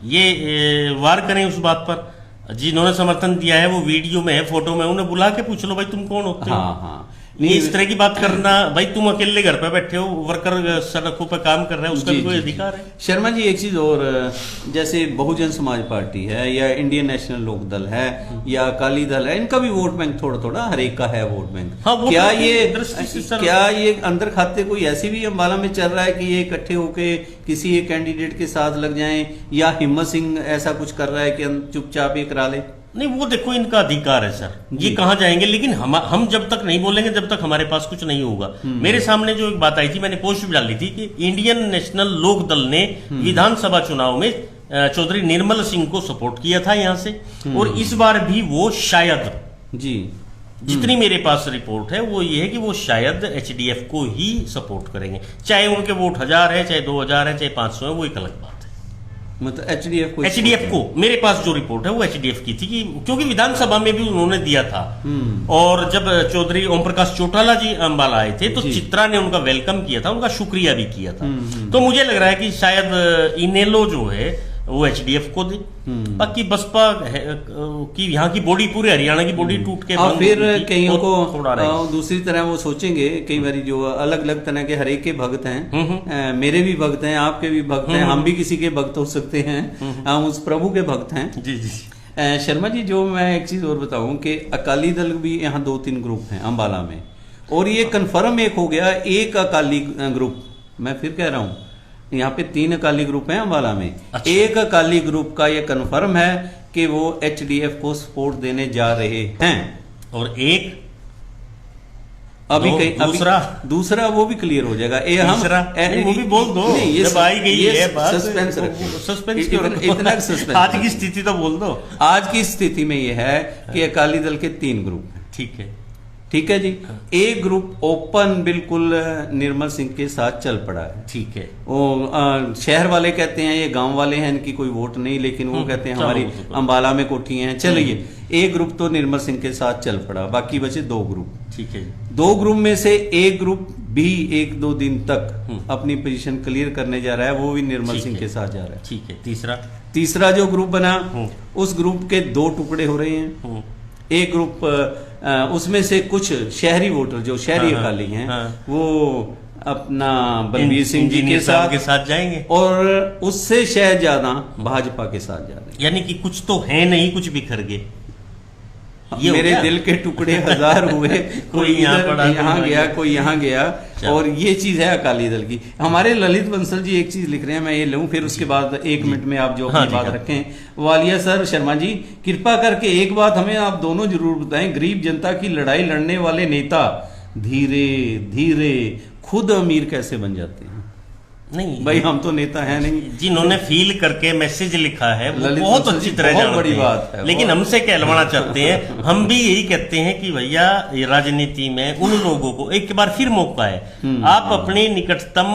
Speaker 1: ये वार करें उस बात पर, जिन्होंने समर्थन दिया है वो वीडियो में है, फोटो में, उन्हें बुला के पूछ लो भाई तुम कौन होते हो।
Speaker 2: हाँ, हाँ,
Speaker 1: ये इस तरह की बात करना, भाई तुम अकेले घर पे बैठे हो, वर्कर सड़कों पर काम कर रहे हैं, उसका भी कोई अधिकार है।
Speaker 2: शर्मा जी एक चीज और, जैसे बहुजन समाज पार्टी है या इंडियन नेशनल लोक दल है या अकाली दल है, इनका भी वोट बैंक थोड़ा थोड़ा हर एक का है वोट बैंक।
Speaker 1: हाँ, वोट
Speaker 2: क्या
Speaker 1: बैंक की
Speaker 2: ये
Speaker 1: दृष्टि से सर-
Speaker 2: क्या ये अंदर खाते कोई ऐसी भी अम्बाला में चल रहा है कि ये इकट्ठे होके किसी एक कैंडिडेट के साथ लग जाएं, या हिम्मत सिंह ऐसा कुछ कर रहा है कि चुपचाप ये करा ले?
Speaker 1: नहीं, वो देखो इनका अधिकार है सर, ये कहाँ जाएंगे, लेकिन हम जब तक नहीं बोलेंगे जब तक हमारे पास कुछ नहीं होगा। मेरे सामने जो एक बात आई थी, मैंने पोस्ट भी डाली थी कि इंडियन नेशनल लोक दल ने विधानसभा चुनाव में चौधरी निर्मल सिंह को सपोर्ट किया था यहाँ से, और इस बार भी वो शायद,
Speaker 2: जी,
Speaker 1: जितनी मेरे पास रिपोर्ट है वो ये है कि वो शायद एचडीएफ को ही सपोर्ट करेंगे, चाहे उनके वोट 1000 है, चाहे 2000 है, चाहे 500 है, वो एक अलग बात है।
Speaker 2: मतलब एचडीएफ
Speaker 1: को मेरे पास जो रिपोर्ट है वो एचडीएफ की थी, कि क्योंकि विधानसभा में भी उन्होंने दिया था, और जब चौधरी ओम प्रकाश चौटाला जी अंबाला आए थे तो चित्रा ने उनका वेलकम किया था, उनका शुक्रिया भी किया था। तो मुझे लग रहा है कि शायद इनेलो जो है वो एचडीएफ को दे। बाकी बसपा की यहाँ की बॉडी, पूरे हरियाणा की बॉडी टूट के
Speaker 2: और फिर
Speaker 1: हुई थी,
Speaker 2: कईयों
Speaker 1: वो
Speaker 2: को
Speaker 1: थोड़ा रहेगा।
Speaker 2: दूसरी तरह वो सोचेंगे, कई बार जो अलग अलग तरह के हरेक के भक्त हैं, मेरे भी भक्त हैं, आपके भी भक्त हैं, हम भी किसी के भक्त हो सकते हैं, हम उस प्रभु के भक्त हैं।
Speaker 1: जी जी।
Speaker 2: शर्मा जी, जो मैं एक चीज और बताऊं कि अकाली दल भी यहाँ 2-3 ग्रुप हैं अंबाला में, और ये कन्फर्म एक हो गया, एक अकाली ग्रुप, मैं फिर कह रहा हूं यहाँ पे 3 अकाली ग्रुप हैं अंबाला में।
Speaker 1: अच्छा।
Speaker 2: एक अकाली ग्रुप का ये कन्फर्म है कि वो एचडीएफ को सपोर्ट देने जा रहे हैं,
Speaker 1: और एक
Speaker 2: अभी कहीं दूसरा वो भी क्लियर हो जाएगा। ये हम
Speaker 1: नहीं, वो भी बोल दो,
Speaker 2: नहीं, ये
Speaker 1: जब आई गई है बात,
Speaker 2: सस्पेंस रखो,
Speaker 1: सस्पेंस
Speaker 2: इतना सस्पेंस।
Speaker 1: आज की स्थिति तो बोल दो।
Speaker 2: आज की स्थिति में ये है कि अकाली दल के 3 ग्रुप हैं।
Speaker 1: ठीक है,
Speaker 2: ठीक है जी। एक ग्रुप ओपन बिल्कुल निर्मल सिंह के साथ चल पड़ा है।
Speaker 1: ठीक है।
Speaker 2: वो शहर वाले कहते हैं, ये गांव वाले हैं, इनकी कोई वोट नहीं, लेकिन वो कहते हैं हमारी अंबाला में कोठी हैं। चलिए, एक ग्रुप तो निर्मल सिंह के साथ चल पड़ा, बाकी बचे 2 ग्रुप।
Speaker 1: ठीक है।
Speaker 2: 2 ग्रुप में से एक ग्रुप भी 1-2 दिन तक अपनी पोजीशन क्लियर करने जा रहा है, वो भी निर्मल सिंह के साथ जा रहा है।
Speaker 1: ठीक है।
Speaker 2: तीसरा जो ग्रुप बना, उस ग्रुप के 2 टुकड़े हो रहे हैं। एक ग्रुप उसमें से कुछ शहरी वोटर जो शहरी अकाली हैं, वो अपना बलबीर सिंह जी के
Speaker 1: साथ जाएंगे,
Speaker 2: और उससे शायद ज्यादा भाजपा के साथ जा रहे हैं।
Speaker 1: यानी कि कुछ तो है नहीं, कुछ बिखर गए।
Speaker 2: मेरे दिल के टुकड़े 1000 हुए, कोई यहाँ गया, कोई यहाँ गया, और ये चीज है अकाली दल की। हमारे ललित बंसल जी एक चीज लिख रहे हैं, मैं ये लूं, फिर उसके बाद 1 मिनट में आप जो अपनी बात रखें। वालिया सर, शर्मा जी, कृपा करके एक बात हमें आप दोनों जरूर बताएं, गरीब जनता की लड़ाई लड़ने वाले नेता धीरे धीरे खुद अमीर कैसे बन जाते हैं?
Speaker 1: नहीं
Speaker 2: भाई, हम तो नेता है नहीं।
Speaker 1: जिन्होंने फील करके मैसेज लिखा है वो बहुत अच्छी तरह जानते
Speaker 2: बड़ी बात है,
Speaker 1: लेकिन हमसे कहलवाना चाहते हैं। हम भी यही कहते हैं कि भैया, राजनीति में उन लोगों को एक बार फिर मौका है, आप अपने निकटतम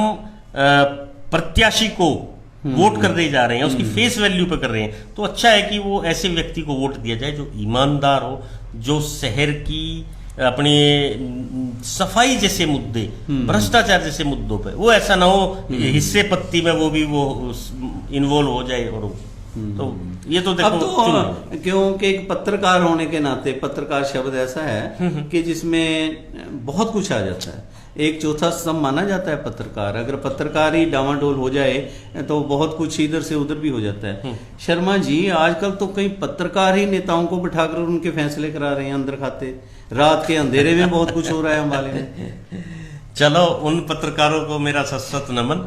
Speaker 1: प्रत्याशी को वोट करने जा रहे हैं, उसकी फेस वैल्यू पे कर रहे हैं, तो अच्छा है कि वो ऐसे व्यक्ति को वोट दिया जाए जो ईमानदार हो, जो शहर की अपने सफाई जैसे मुद्दे, भ्रष्टाचार जैसे मुद्दों पे, वो ऐसा ना हो हिस्से पत्ती में वो भी वो इन्वॉल्व हो जाए और तो ये तो देखो
Speaker 2: अब तो क्योंकि एक पत्रकार होने के नाते पत्रकार शब्द ऐसा है कि जिसमें बहुत कुछ आ जाता है। एक चौथा स्तंभ माना जाता है पत्रकार। अगर पत्रकार ही डामाडोल हो जाए तो बहुत कुछ इधर से उधर भी हो जाता है। शर्मा जी, आजकल तो कई पत्रकार ही नेताओं को बिठाकर उनके फैसले करा रहे हैं अंदर खाते। रात के अंधेरे में बहुत कुछ हो रहा है अम्बाले में।
Speaker 1: चलो, उन पत्रकारों को मेरा सशक्त नमन।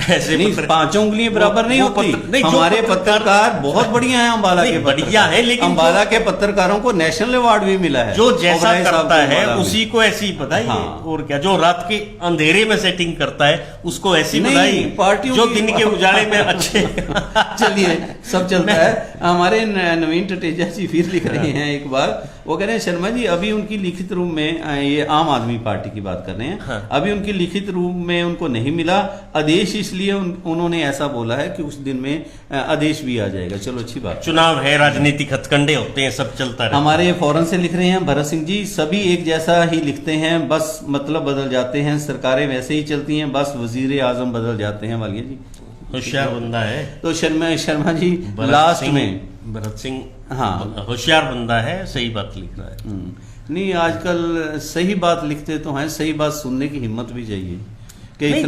Speaker 1: ऐसे
Speaker 2: नहीं, पांचों उंगलियां बराबर नहीं होती। हमारे पत्रकार बहुत बढ़िया हैं अम्बाला के।
Speaker 1: बढ़िया है, लेकिन
Speaker 2: अम्बाला के पत्रकारों को नेशनल अवार्ड भी मिला है।
Speaker 1: जो जैसा करता है उसी को ऐसी बधाई।
Speaker 2: हाँ।
Speaker 1: और क्या, जो रात के अंधेरे में सेटिंग करता है उसको ऐसी बधाई।
Speaker 2: पार्टियों
Speaker 1: जो दिन के उजाले में अच्छे
Speaker 2: चलिए, सब चलता है। हमारे नवीन टटेजा जी फिर लिख रहे हैं एक बार। वो कह रहे हैं, शर्मा जी अभी उनकी लिखित रूप में, ये आम आदमी पार्टी की बात कर रहे हैं,
Speaker 1: हाँ।
Speaker 2: अभी उनकी लिखित रूप में उनको नहीं मिला आदेश, इसलिए उन्होंने ऐसा बोला है कि उस दिन में आदेश भी आ जाएगा। चलो, अच्छी बात।
Speaker 1: चुनाव है, राजनीतिक हथकंडे होते हैं, सब चलता रहता है।
Speaker 2: हमारे फौरन से लिख रहे हैं भरत सिंह जी, सभी एक जैसा ही लिखते हैं, बस मतलब बदल जाते हैं। सरकारें वैसे ही चलती हैं, बस वजीर आजम बदल जाते हैं। वालिया जी
Speaker 1: होशियार बंदा है।
Speaker 2: तो शर्मा जी लास्ट में
Speaker 1: भरत सिंह,
Speaker 2: हाँ,
Speaker 1: होशियार बंदा है, सही बात लिख रहा है।
Speaker 2: नहीं, आजकल सही बात लिखते तो हैं, सही बात सुनने की हिम्मत भी चाहिए कि
Speaker 1: नहीं,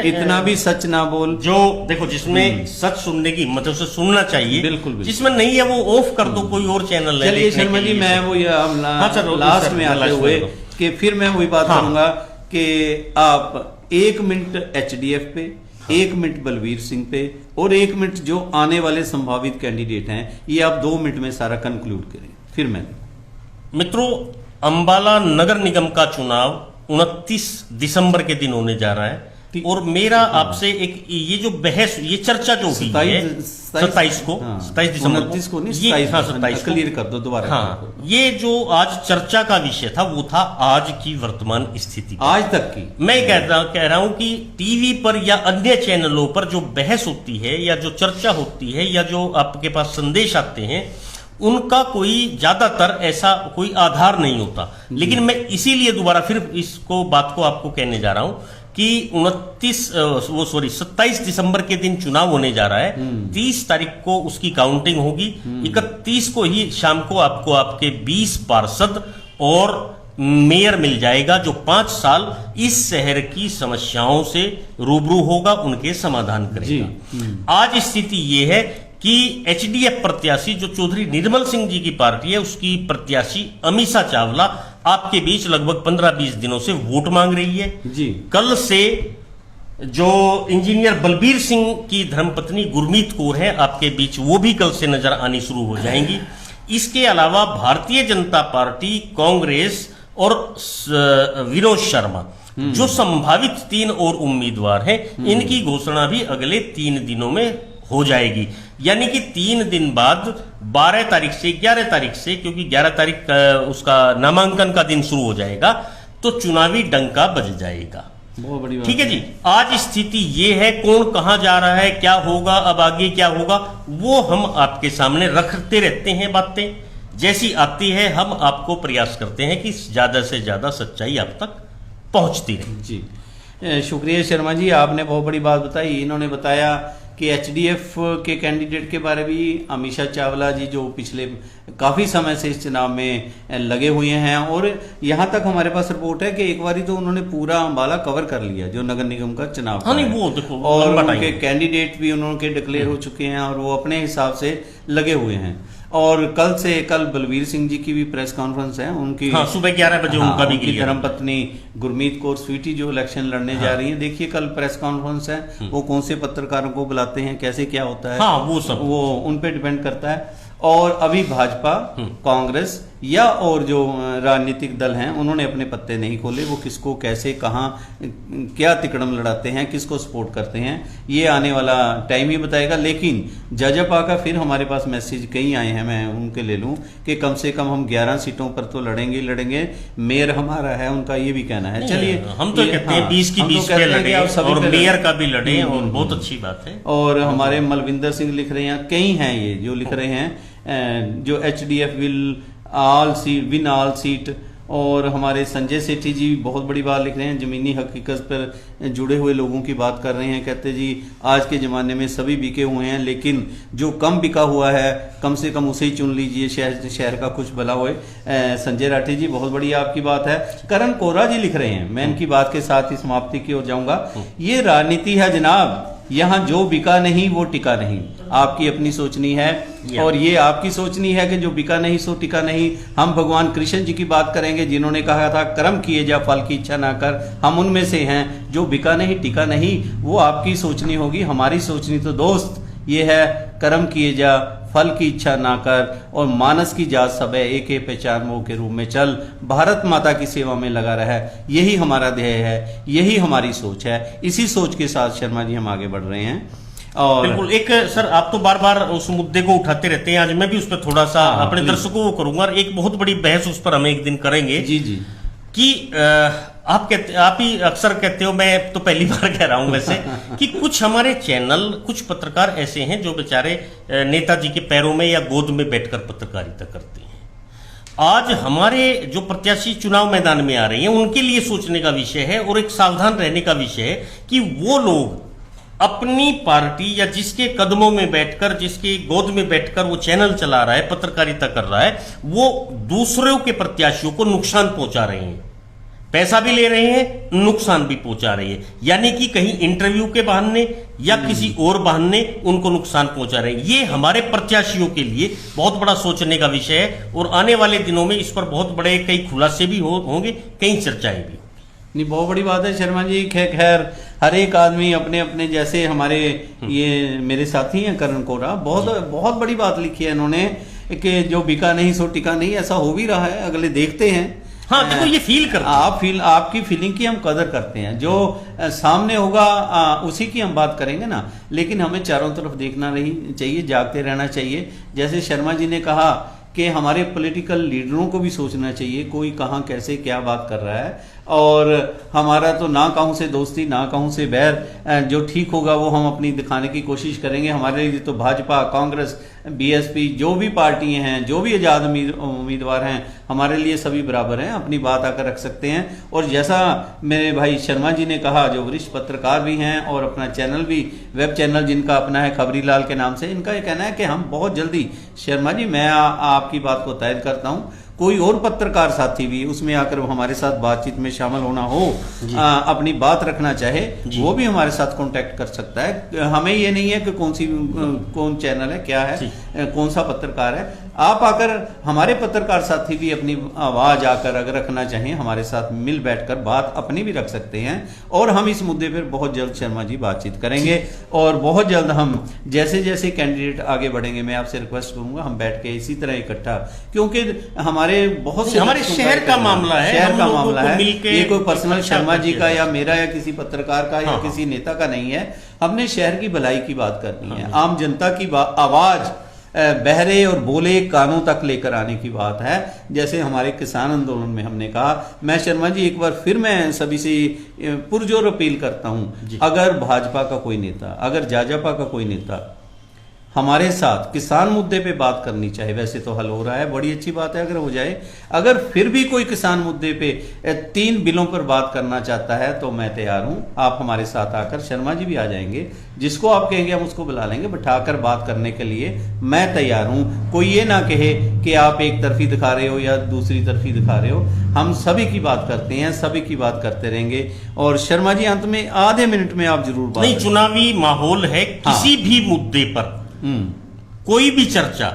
Speaker 2: इतना भी सच ना बोल।
Speaker 1: जो देखो, जिसमें सच सुनने की हिम्मत है उसे सुनना चाहिए।
Speaker 2: बिल्कुल, बिल्कुल।
Speaker 1: जिसमें नहीं है वो ऑफ कर दो, कोई और चैनल है।
Speaker 2: चलिए शर्मा जी, मैं वो लास्ट में आते हुए कि फिर मैं वही बात करूंगा कि आप 1 मिनट HDF पे, 1 मिनट बलवीर सिंह पे और 1 मिनट जो आने वाले संभावित कैंडिडेट हैं, ये आप 2 मिनट में सारा कंक्लूड करें। फिर मैं
Speaker 1: मित्रों, अंबाला नगर निगम का चुनाव 29 दिसंबर के दिन होने जा रहा है। और मेरा आपसे एक ये जो बहस, ये चर्चा जो हुई है 27 को, 27 दिसंबर
Speaker 2: 29 को नहीं,
Speaker 1: ये 27 को
Speaker 2: क्लियर कर दो दोबारा।
Speaker 1: हाँ, ये जो आज चर्चा का विषय था वो था आज की वर्तमान स्थिति,
Speaker 2: आज तक की।
Speaker 1: मैं कह रहा हूं कि टीवी पर या अन्य चैनलों पर जो बहस होती है या जो चर्चा होती है या जो आपके पास संदेश आते हैं, उनका कोई ज्यादातर ऐसा कोई आधार नहीं होता। लेकिन मैं इसीलिए दोबारा फिर इसको बात को आपको कहने जा रहा हूं कि 27 दिसंबर के दिन चुनाव होने जा रहा है। 30 तारीख को उसकी काउंटिंग होगी। 31 को ही शाम को आपको आपके 20 पार्षद और मेयर मिल जाएगा, जो 5 साल इस शहर की समस्याओं से रूबरू होगा, उनके समाधान करेगा। आज स्थिति ये है कि HDF प्रत्याशी जो चौधरी निर्मल सिंह जी की पार्टी है, उसकी प्रत्याशी अमीषा चावला आपके बीच लगभग 15-20 दिनों से वोट मांग रही है
Speaker 2: जी।
Speaker 1: कल से जो इंजीनियर बलबीर सिंह की धर्मपत्नी गुरमीत कौर है आपके बीच, वो भी कल से नजर आनी शुरू हो जाएंगी। इसके अलावा भारतीय जनता पार्टी, कांग्रेस और विनोद शर्मा जो संभावित 3 और उम्मीदवार हैं, इनकी घोषणा भी अगले 3 दिनों में हो जाएगी। यानी कि 3 दिन बाद 12 तारीख से 11 तारीख से, क्योंकि 11 तारीख उसका नामांकन का दिन शुरू हो जाएगा, तो चुनावी डंका बज जाएगा।
Speaker 2: बहुत बड़ी बात।
Speaker 1: ठीक है जी। आज स्थिति ये है, कौन कहां जा रहा है, क्या होगा, अब आगे क्या होगा, वो हम आपके सामने रखते रहते हैं। बातें जैसी आती है हम आपको प्रयास करते हैं कि ज्यादा से ज्यादा सच्चाई आप तक पहुंचती रहे।
Speaker 2: जी, शुक्रिया शर्मा जी, आपने बहुत बड़ी बात बताई। इन्होंने बताया कि HDF के कैंडिडेट के बारे में अमीषा चावला जी, जो पिछले काफ़ी समय से इस चुनाव में लगे हुए हैं, और यहाँ तक हमारे पास रिपोर्ट है कि एक बारी तो उन्होंने पूरा अम्बाला कवर कर लिया जो नगर निगम का चुनाव।
Speaker 1: हाँ, नहीं वो देखो,
Speaker 2: और उनके कैंडिडेट भी उन्होंने डिक्लेयर हो चुके हैं और वो अपने हिसाब से लगे हुए हैं। और कल बलवीर सिंह जी की भी प्रेस कॉन्फ्रेंस है उनकी।
Speaker 1: हाँ, सुबह 11 बजे उनका भी
Speaker 2: उनकी धर्मपत्नी गुरमीत कौर स्वीटी जो इलेक्शन लड़ने जा रही है। देखिए कल प्रेस कॉन्फ्रेंस है, वो कौन से पत्रकारों को बुलाते हैं, कैसे क्या होता है,
Speaker 1: हाँ, वो सब
Speaker 2: वो उन पे डिपेंड करता है। और अभी भाजपा, कांग्रेस या और जो राजनीतिक दल हैं, उन्होंने अपने पत्ते नहीं खोले। वो किसको कैसे कहाँ क्या तिकड़म लड़ाते हैं, किसको सपोर्ट करते हैं, ये आने वाला टाइम ही बताएगा। लेकिन जजपा का फिर हमारे पास मैसेज कई आए हैं, मैं उनके ले लूं कि कम से कम हम 11 सीटों पर तो लड़ेंगे। मेयर हमारा है, उनका ये भी कहना है। चलिए,
Speaker 1: हम तो कहते हैं 20 की 20 पे लड़े और मेयर का भी लड़े, और बहुत अच्छी बात है।
Speaker 2: और हमारे मलविंदर सिंह लिख रहे हैं, कई हैं ये जो लिख रहे हैं जो HDF will win all seat और हमारे संजय सेठी जी बहुत बड़ी बात लिख रहे हैं, ज़मीनी हकीकत पर जुड़े हुए लोगों की बात कर रहे हैं। कहते जी आज के ज़माने में सभी बिके हुए हैं, लेकिन जो कम बिका हुआ है कम से कम उसे ही चुन लीजिए, शहर का कुछ भला होए। संजय राठी जी बहुत बड़ी आपकी बात है। करण कोरा जी लिख रहे हैं, मैं इनकी बात के साथ ही समाप्ति की ओर जाऊंगा। ये राजनीति है जनाब, यहाँ जो बिका नहीं वो टिका नहीं। आपकी अपनी सोचनी है और ये आपकी सोचनी है कि जो बिका नहीं सो टिका नहीं। हम भगवान कृष्ण जी की बात करेंगे जिन्होंने कहा था कर्म किए जा फल की इच्छा ना कर, हम उनमें से हैं। जो बिका नहीं टिका नहीं वो आपकी सोचनी होगी। हमारी सोचनी तो दोस्त ये है, कर्म किए जा फल की इच्छा ना कर और मानस की जात सब है, एक पहचान मोह के रूप में चल, भारत माता की सेवा में लगा रहा है। यही हमारा ध्येय है, यही हमारी सोच है। इसी सोच के साथ शर्मा जी हम आगे बढ़ रहे हैं। और
Speaker 1: बिल्कुल। एक सर आप तो बार बार उस मुद्दे को उठाते रहते हैं, आज मैं भी उस पर थोड़ा सा अपने दर्शकों को करूंगा। एक बहुत बड़ी बहस उस पर हम एक दिन करेंगे।
Speaker 2: जी जी
Speaker 1: कि आप ही अक्सर कहते हो, मैं तो पहली बार कह रहा हूं वैसे कि कुछ हमारे चैनल, कुछ पत्रकार ऐसे हैं जो बेचारे नेताजी के पैरों में या गोद में बैठकर पत्रकारिता करते हैं। आज हमारे जो प्रत्याशी चुनाव मैदान में आ रहे हैं उनके लिए सोचने का विषय है और एक सावधान रहने का विषय है कि वो लोग अपनी पार्टी या जिसके कदमों में बैठकर, जिसके गोद में बैठकर वो चैनल चला रहा है, पत्रकारिता कर रहा है, वो दूसरों के प्रत्याशियों को नुकसान पहुंचा रहे हैं। पैसा भी ले रहे हैं, नुकसान भी पहुंचा रहे हैं। यानी कि कहीं इंटरव्यू के बहाने या किसी और बहाने उनको नुकसान पहुंचा रहे हैं। ये हमारे प्रत्याशियों के लिए बहुत बड़ा सोचने का विषय है और आने वाले दिनों में इस पर बहुत बड़े कई खुलासे भी होंगे, कई चर्चाएं भी।
Speaker 2: नहीं, बहुत बड़ी बात है शर्मा जी। खैर हर एक आदमी अपने अपने, जैसे हमारे ये मेरे साथी हैं करण कोरा, बहुत बड़ी बात लिखी है इन्होंने कि जो बिका नहीं सो टिका नहीं। ऐसा हो भी रहा है, अगले देखते हैं।
Speaker 1: हाँ, देखो ये फील करते हैं।
Speaker 2: आपकी फीलिंग की हम कदर करते हैं। जो सामने होगा उसी की हम बात करेंगे ना, लेकिन हमें चारों तरफ देखना नहीं चाहिए, जागते रहना चाहिए। जैसे शर्मा जी ने कहा कि हमारे पॉलिटिकल लीडरों को भी सोचना चाहिए कोई कहाँ कैसे क्या बात कर रहा है। और हमारा तो ना कहूँ से दोस्ती ना कहूँ से बैर, जो ठीक होगा वो हम अपनी दिखाने की कोशिश करेंगे। हमारे लिए तो भाजपा, कांग्रेस, बीएसपी, जो भी पार्टियां हैं, जो भी आज़ाद उम्मीदवार हैं, हमारे लिए सभी बराबर हैं, अपनी बात आकर रख सकते हैं। और जैसा मेरे भाई शर्मा जी ने कहा, जो वरिष्ठ पत्रकार भी हैं और अपना चैनल भी, वेब चैनल जिनका अपना है खबरी लाल के नाम से, इनका ये कहना है कि हम बहुत जल्दी, शर्मा जी मैं आपकी बात को तैयार करता हूँ, कोई और पत्रकार साथी भी उसमें आकर हमारे साथ बातचीत में शामिल होना हो, अपनी बात रखना चाहे, वो भी हमारे साथ कांटेक्ट कर सकता है। हमें ये नहीं है कि कौन चैनल है, क्या है, कौन सा पत्रकार है। आप आकर हमारे पत्रकार साथी भी अपनी आवाज आकर अगर रखना चाहें, हमारे साथ मिल बैठकर बात अपनी भी रख सकते हैं। और हम इस मुद्दे पर बहुत जल्द शर्मा जी बातचीत करेंगे और बहुत जल्द हम जैसे जैसे कैंडिडेट आगे बढ़ेंगे, मैं आपसे रिक्वेस्ट करूंगा हम बैठ के इसी तरह इकट्ठा, क्योंकि हमारे बहुत से
Speaker 1: हमारे शहर का मामला है,
Speaker 2: शहर का मामला है, ये कोई पर्सनल शर्मा जी का या मेरा या किसी पत्रकार का या किसी नेता का नहीं है। हमने शहर की भलाई की बात करनी है, आम जनता की आवाज बहरे और बोले कानों तक लेकर आने की बात है। जैसे हमारे किसान आंदोलन में हमने कहा, मैं शर्मा जी एक बार फिर मैं सभी से पुरजोर अपील करता हूं, अगर भाजपा का कोई नेता, अगर जाजपा का कोई नेता हमारे साथ किसान मुद्दे पे बात करनी चाहे, वैसे तो हल हो रहा है, बड़ी अच्छी बात है अगर हो जाए। अगर फिर भी कोई किसान मुद्दे पे 3 बिलों पर बात करना चाहता है तो मैं तैयार हूं। आप हमारे साथ आकर, शर्मा जी भी आ जाएंगे, जिसको आप कहेंगे हम उसको बुला लेंगे, बैठाकर बात करने के लिए मैं तैयार हूं। कोई ये ना कहे कि आप एक तरफी दिखा रहे हो या दूसरी तरफी दिखा रहे हो। हम सभी की बात करते हैं, सभी की बात करते रहेंगे। और शर्मा जी अंत में आधे मिनट में आप जरूर बात
Speaker 1: नहीं, चुनावी माहौल है, किसी भी मुद्दे पर कोई भी चर्चा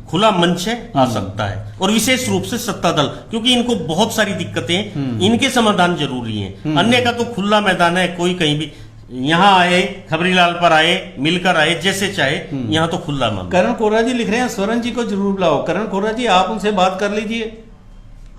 Speaker 1: खुला मंच है, आ सकता है। और विशेष रूप से सत्ता दल, क्योंकि इनको बहुत सारी दिक्कतें, इनके समाधान जरूरी हैं। अन्य का तो खुला मैदान है, कोई कहीं भी यहाँ आए, खबरीलाल पर आए, मिलकर आए, जैसे चाहे, यहाँ तो खुला मामला।
Speaker 2: करण कोरा जी लिख रहे हैं स्वरण जी को जरूर बुलाओ। करण कोरा जी आप उनसे बात कर लीजिए,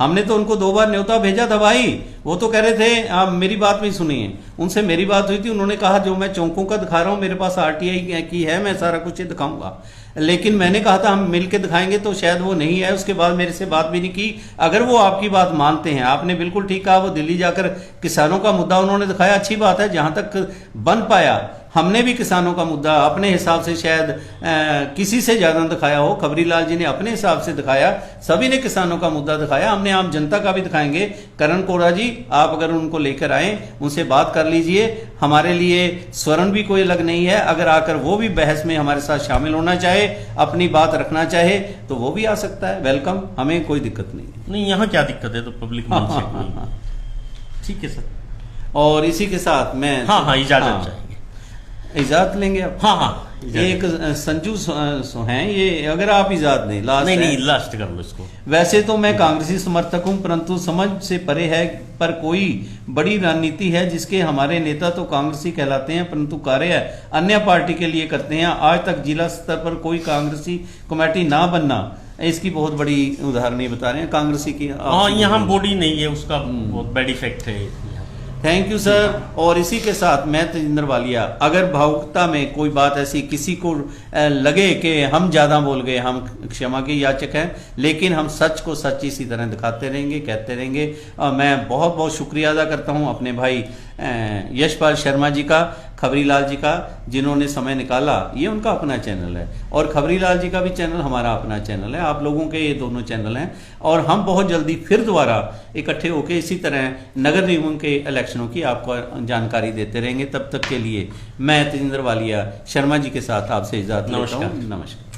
Speaker 2: हमने तो उनको 2 बार न्योता भेजा था भाई। वो तो कह रहे थे आप मेरी बात भी सुनिए, उनसे मेरी बात हुई थी, उन्होंने कहा जो मैं चौंकों का दिखा रहा हूं, मेरे पास आरटीआई की है, मैं सारा कुछ दिखाऊंगा। लेकिन मैंने कहा था हम मिलके दिखाएंगे, तो शायद वो नहीं है। उसके बाद मेरे से बात भी नहीं की। अगर वो आपकी बात मानते हैं, आपने बिल्कुल ठीक कहा, वो दिल्ली जाकर किसानों का मुद्दा उन्होंने दिखाया, अच्छी बात है, जहां तक बन पाया हमने भी किसानों का मुद्दा अपने हिसाब से शायद किसी से ज्यादा दिखाया हो, खबरीलाल जी ने अपने हिसाब से दिखाया, सभी ने किसानों का मुद्दा दिखाया, हमने आम जनता का भी दिखाएंगे। करण कोड़ा जी, आप अगर उनको लेकर आए, उनसे बात कर लीजिए, हमारे लिए स्वर्ण भी कोई अलग नहीं है। अगर आकर वो भी बहस में हमारे साथ शामिल होना चाहे, अपनी बात रखना चाहे, तो वो भी आ सकता है, वेलकम, हमें कोई दिक्कत नहीं है।
Speaker 1: नहीं, यहाँ क्या दिक्कत है, तो पब्लिक मंच है कोई। ठीक है सर।
Speaker 2: और इसी के साथ मैं
Speaker 1: हाँ, इजाजत चाहेंगे।
Speaker 2: इजाजत लेंगे आप?
Speaker 1: हाँ,
Speaker 2: एक संजू हैं ये, अगर आप इजाजत दें, लास्ट
Speaker 1: नहीं, लास्ट कर लो इसको।
Speaker 2: वैसे तो मैं कांग्रेसी समर्थक हूं, परंतु समझ से परे है, पर कोई बड़ी रणनीति है जिसके हमारे नेता तो कांग्रेसी कहलाते हैं, परंतु कार्य अन्य पार्टी के लिए करते हैं। आज तक जिला स्तर पर कोई कांग्रेसी कमेटी ना बनना, इसकी बहुत बड़ी उदाहरण ही बता रहे हैं कांग्रेसी की।
Speaker 1: हाँ, यहाँ बॉडी नहीं है, उसका बहुत बैड इफेक्ट है।
Speaker 2: Thank you sir. और इसी के साथ मैं तेजिंदर वालिया, अगर भावुकता में कोई बात ऐसी किसी को लगे कि हम ज्यादा बोल गए, हम क्षमा के याचक हैं, लेकिन हम सच को सच इसी तरह दिखाते रहेंगे, कहते रहेंगे। और मैं बहुत बहुत शुक्रिया अदा करता हूं अपने भाई यशपाल शर्मा जी का, खबरीलाल जी का, जिन्होंने समय निकाला। ये उनका अपना चैनल है और खबरीलाल जी का भी चैनल हमारा अपना चैनल है, आप लोगों के ये दोनों चैनल हैं। और हम बहुत जल्दी फिर दोबारा इकट्ठे होकर इसी तरह नगर निगम के इलेक्शनों की आपको जानकारी देते रहेंगे। तब तक के लिए मैं तेजिंदर वालिया शर्मा जी के साथ आपसे इजाजत लेता हूं। नमस्कार।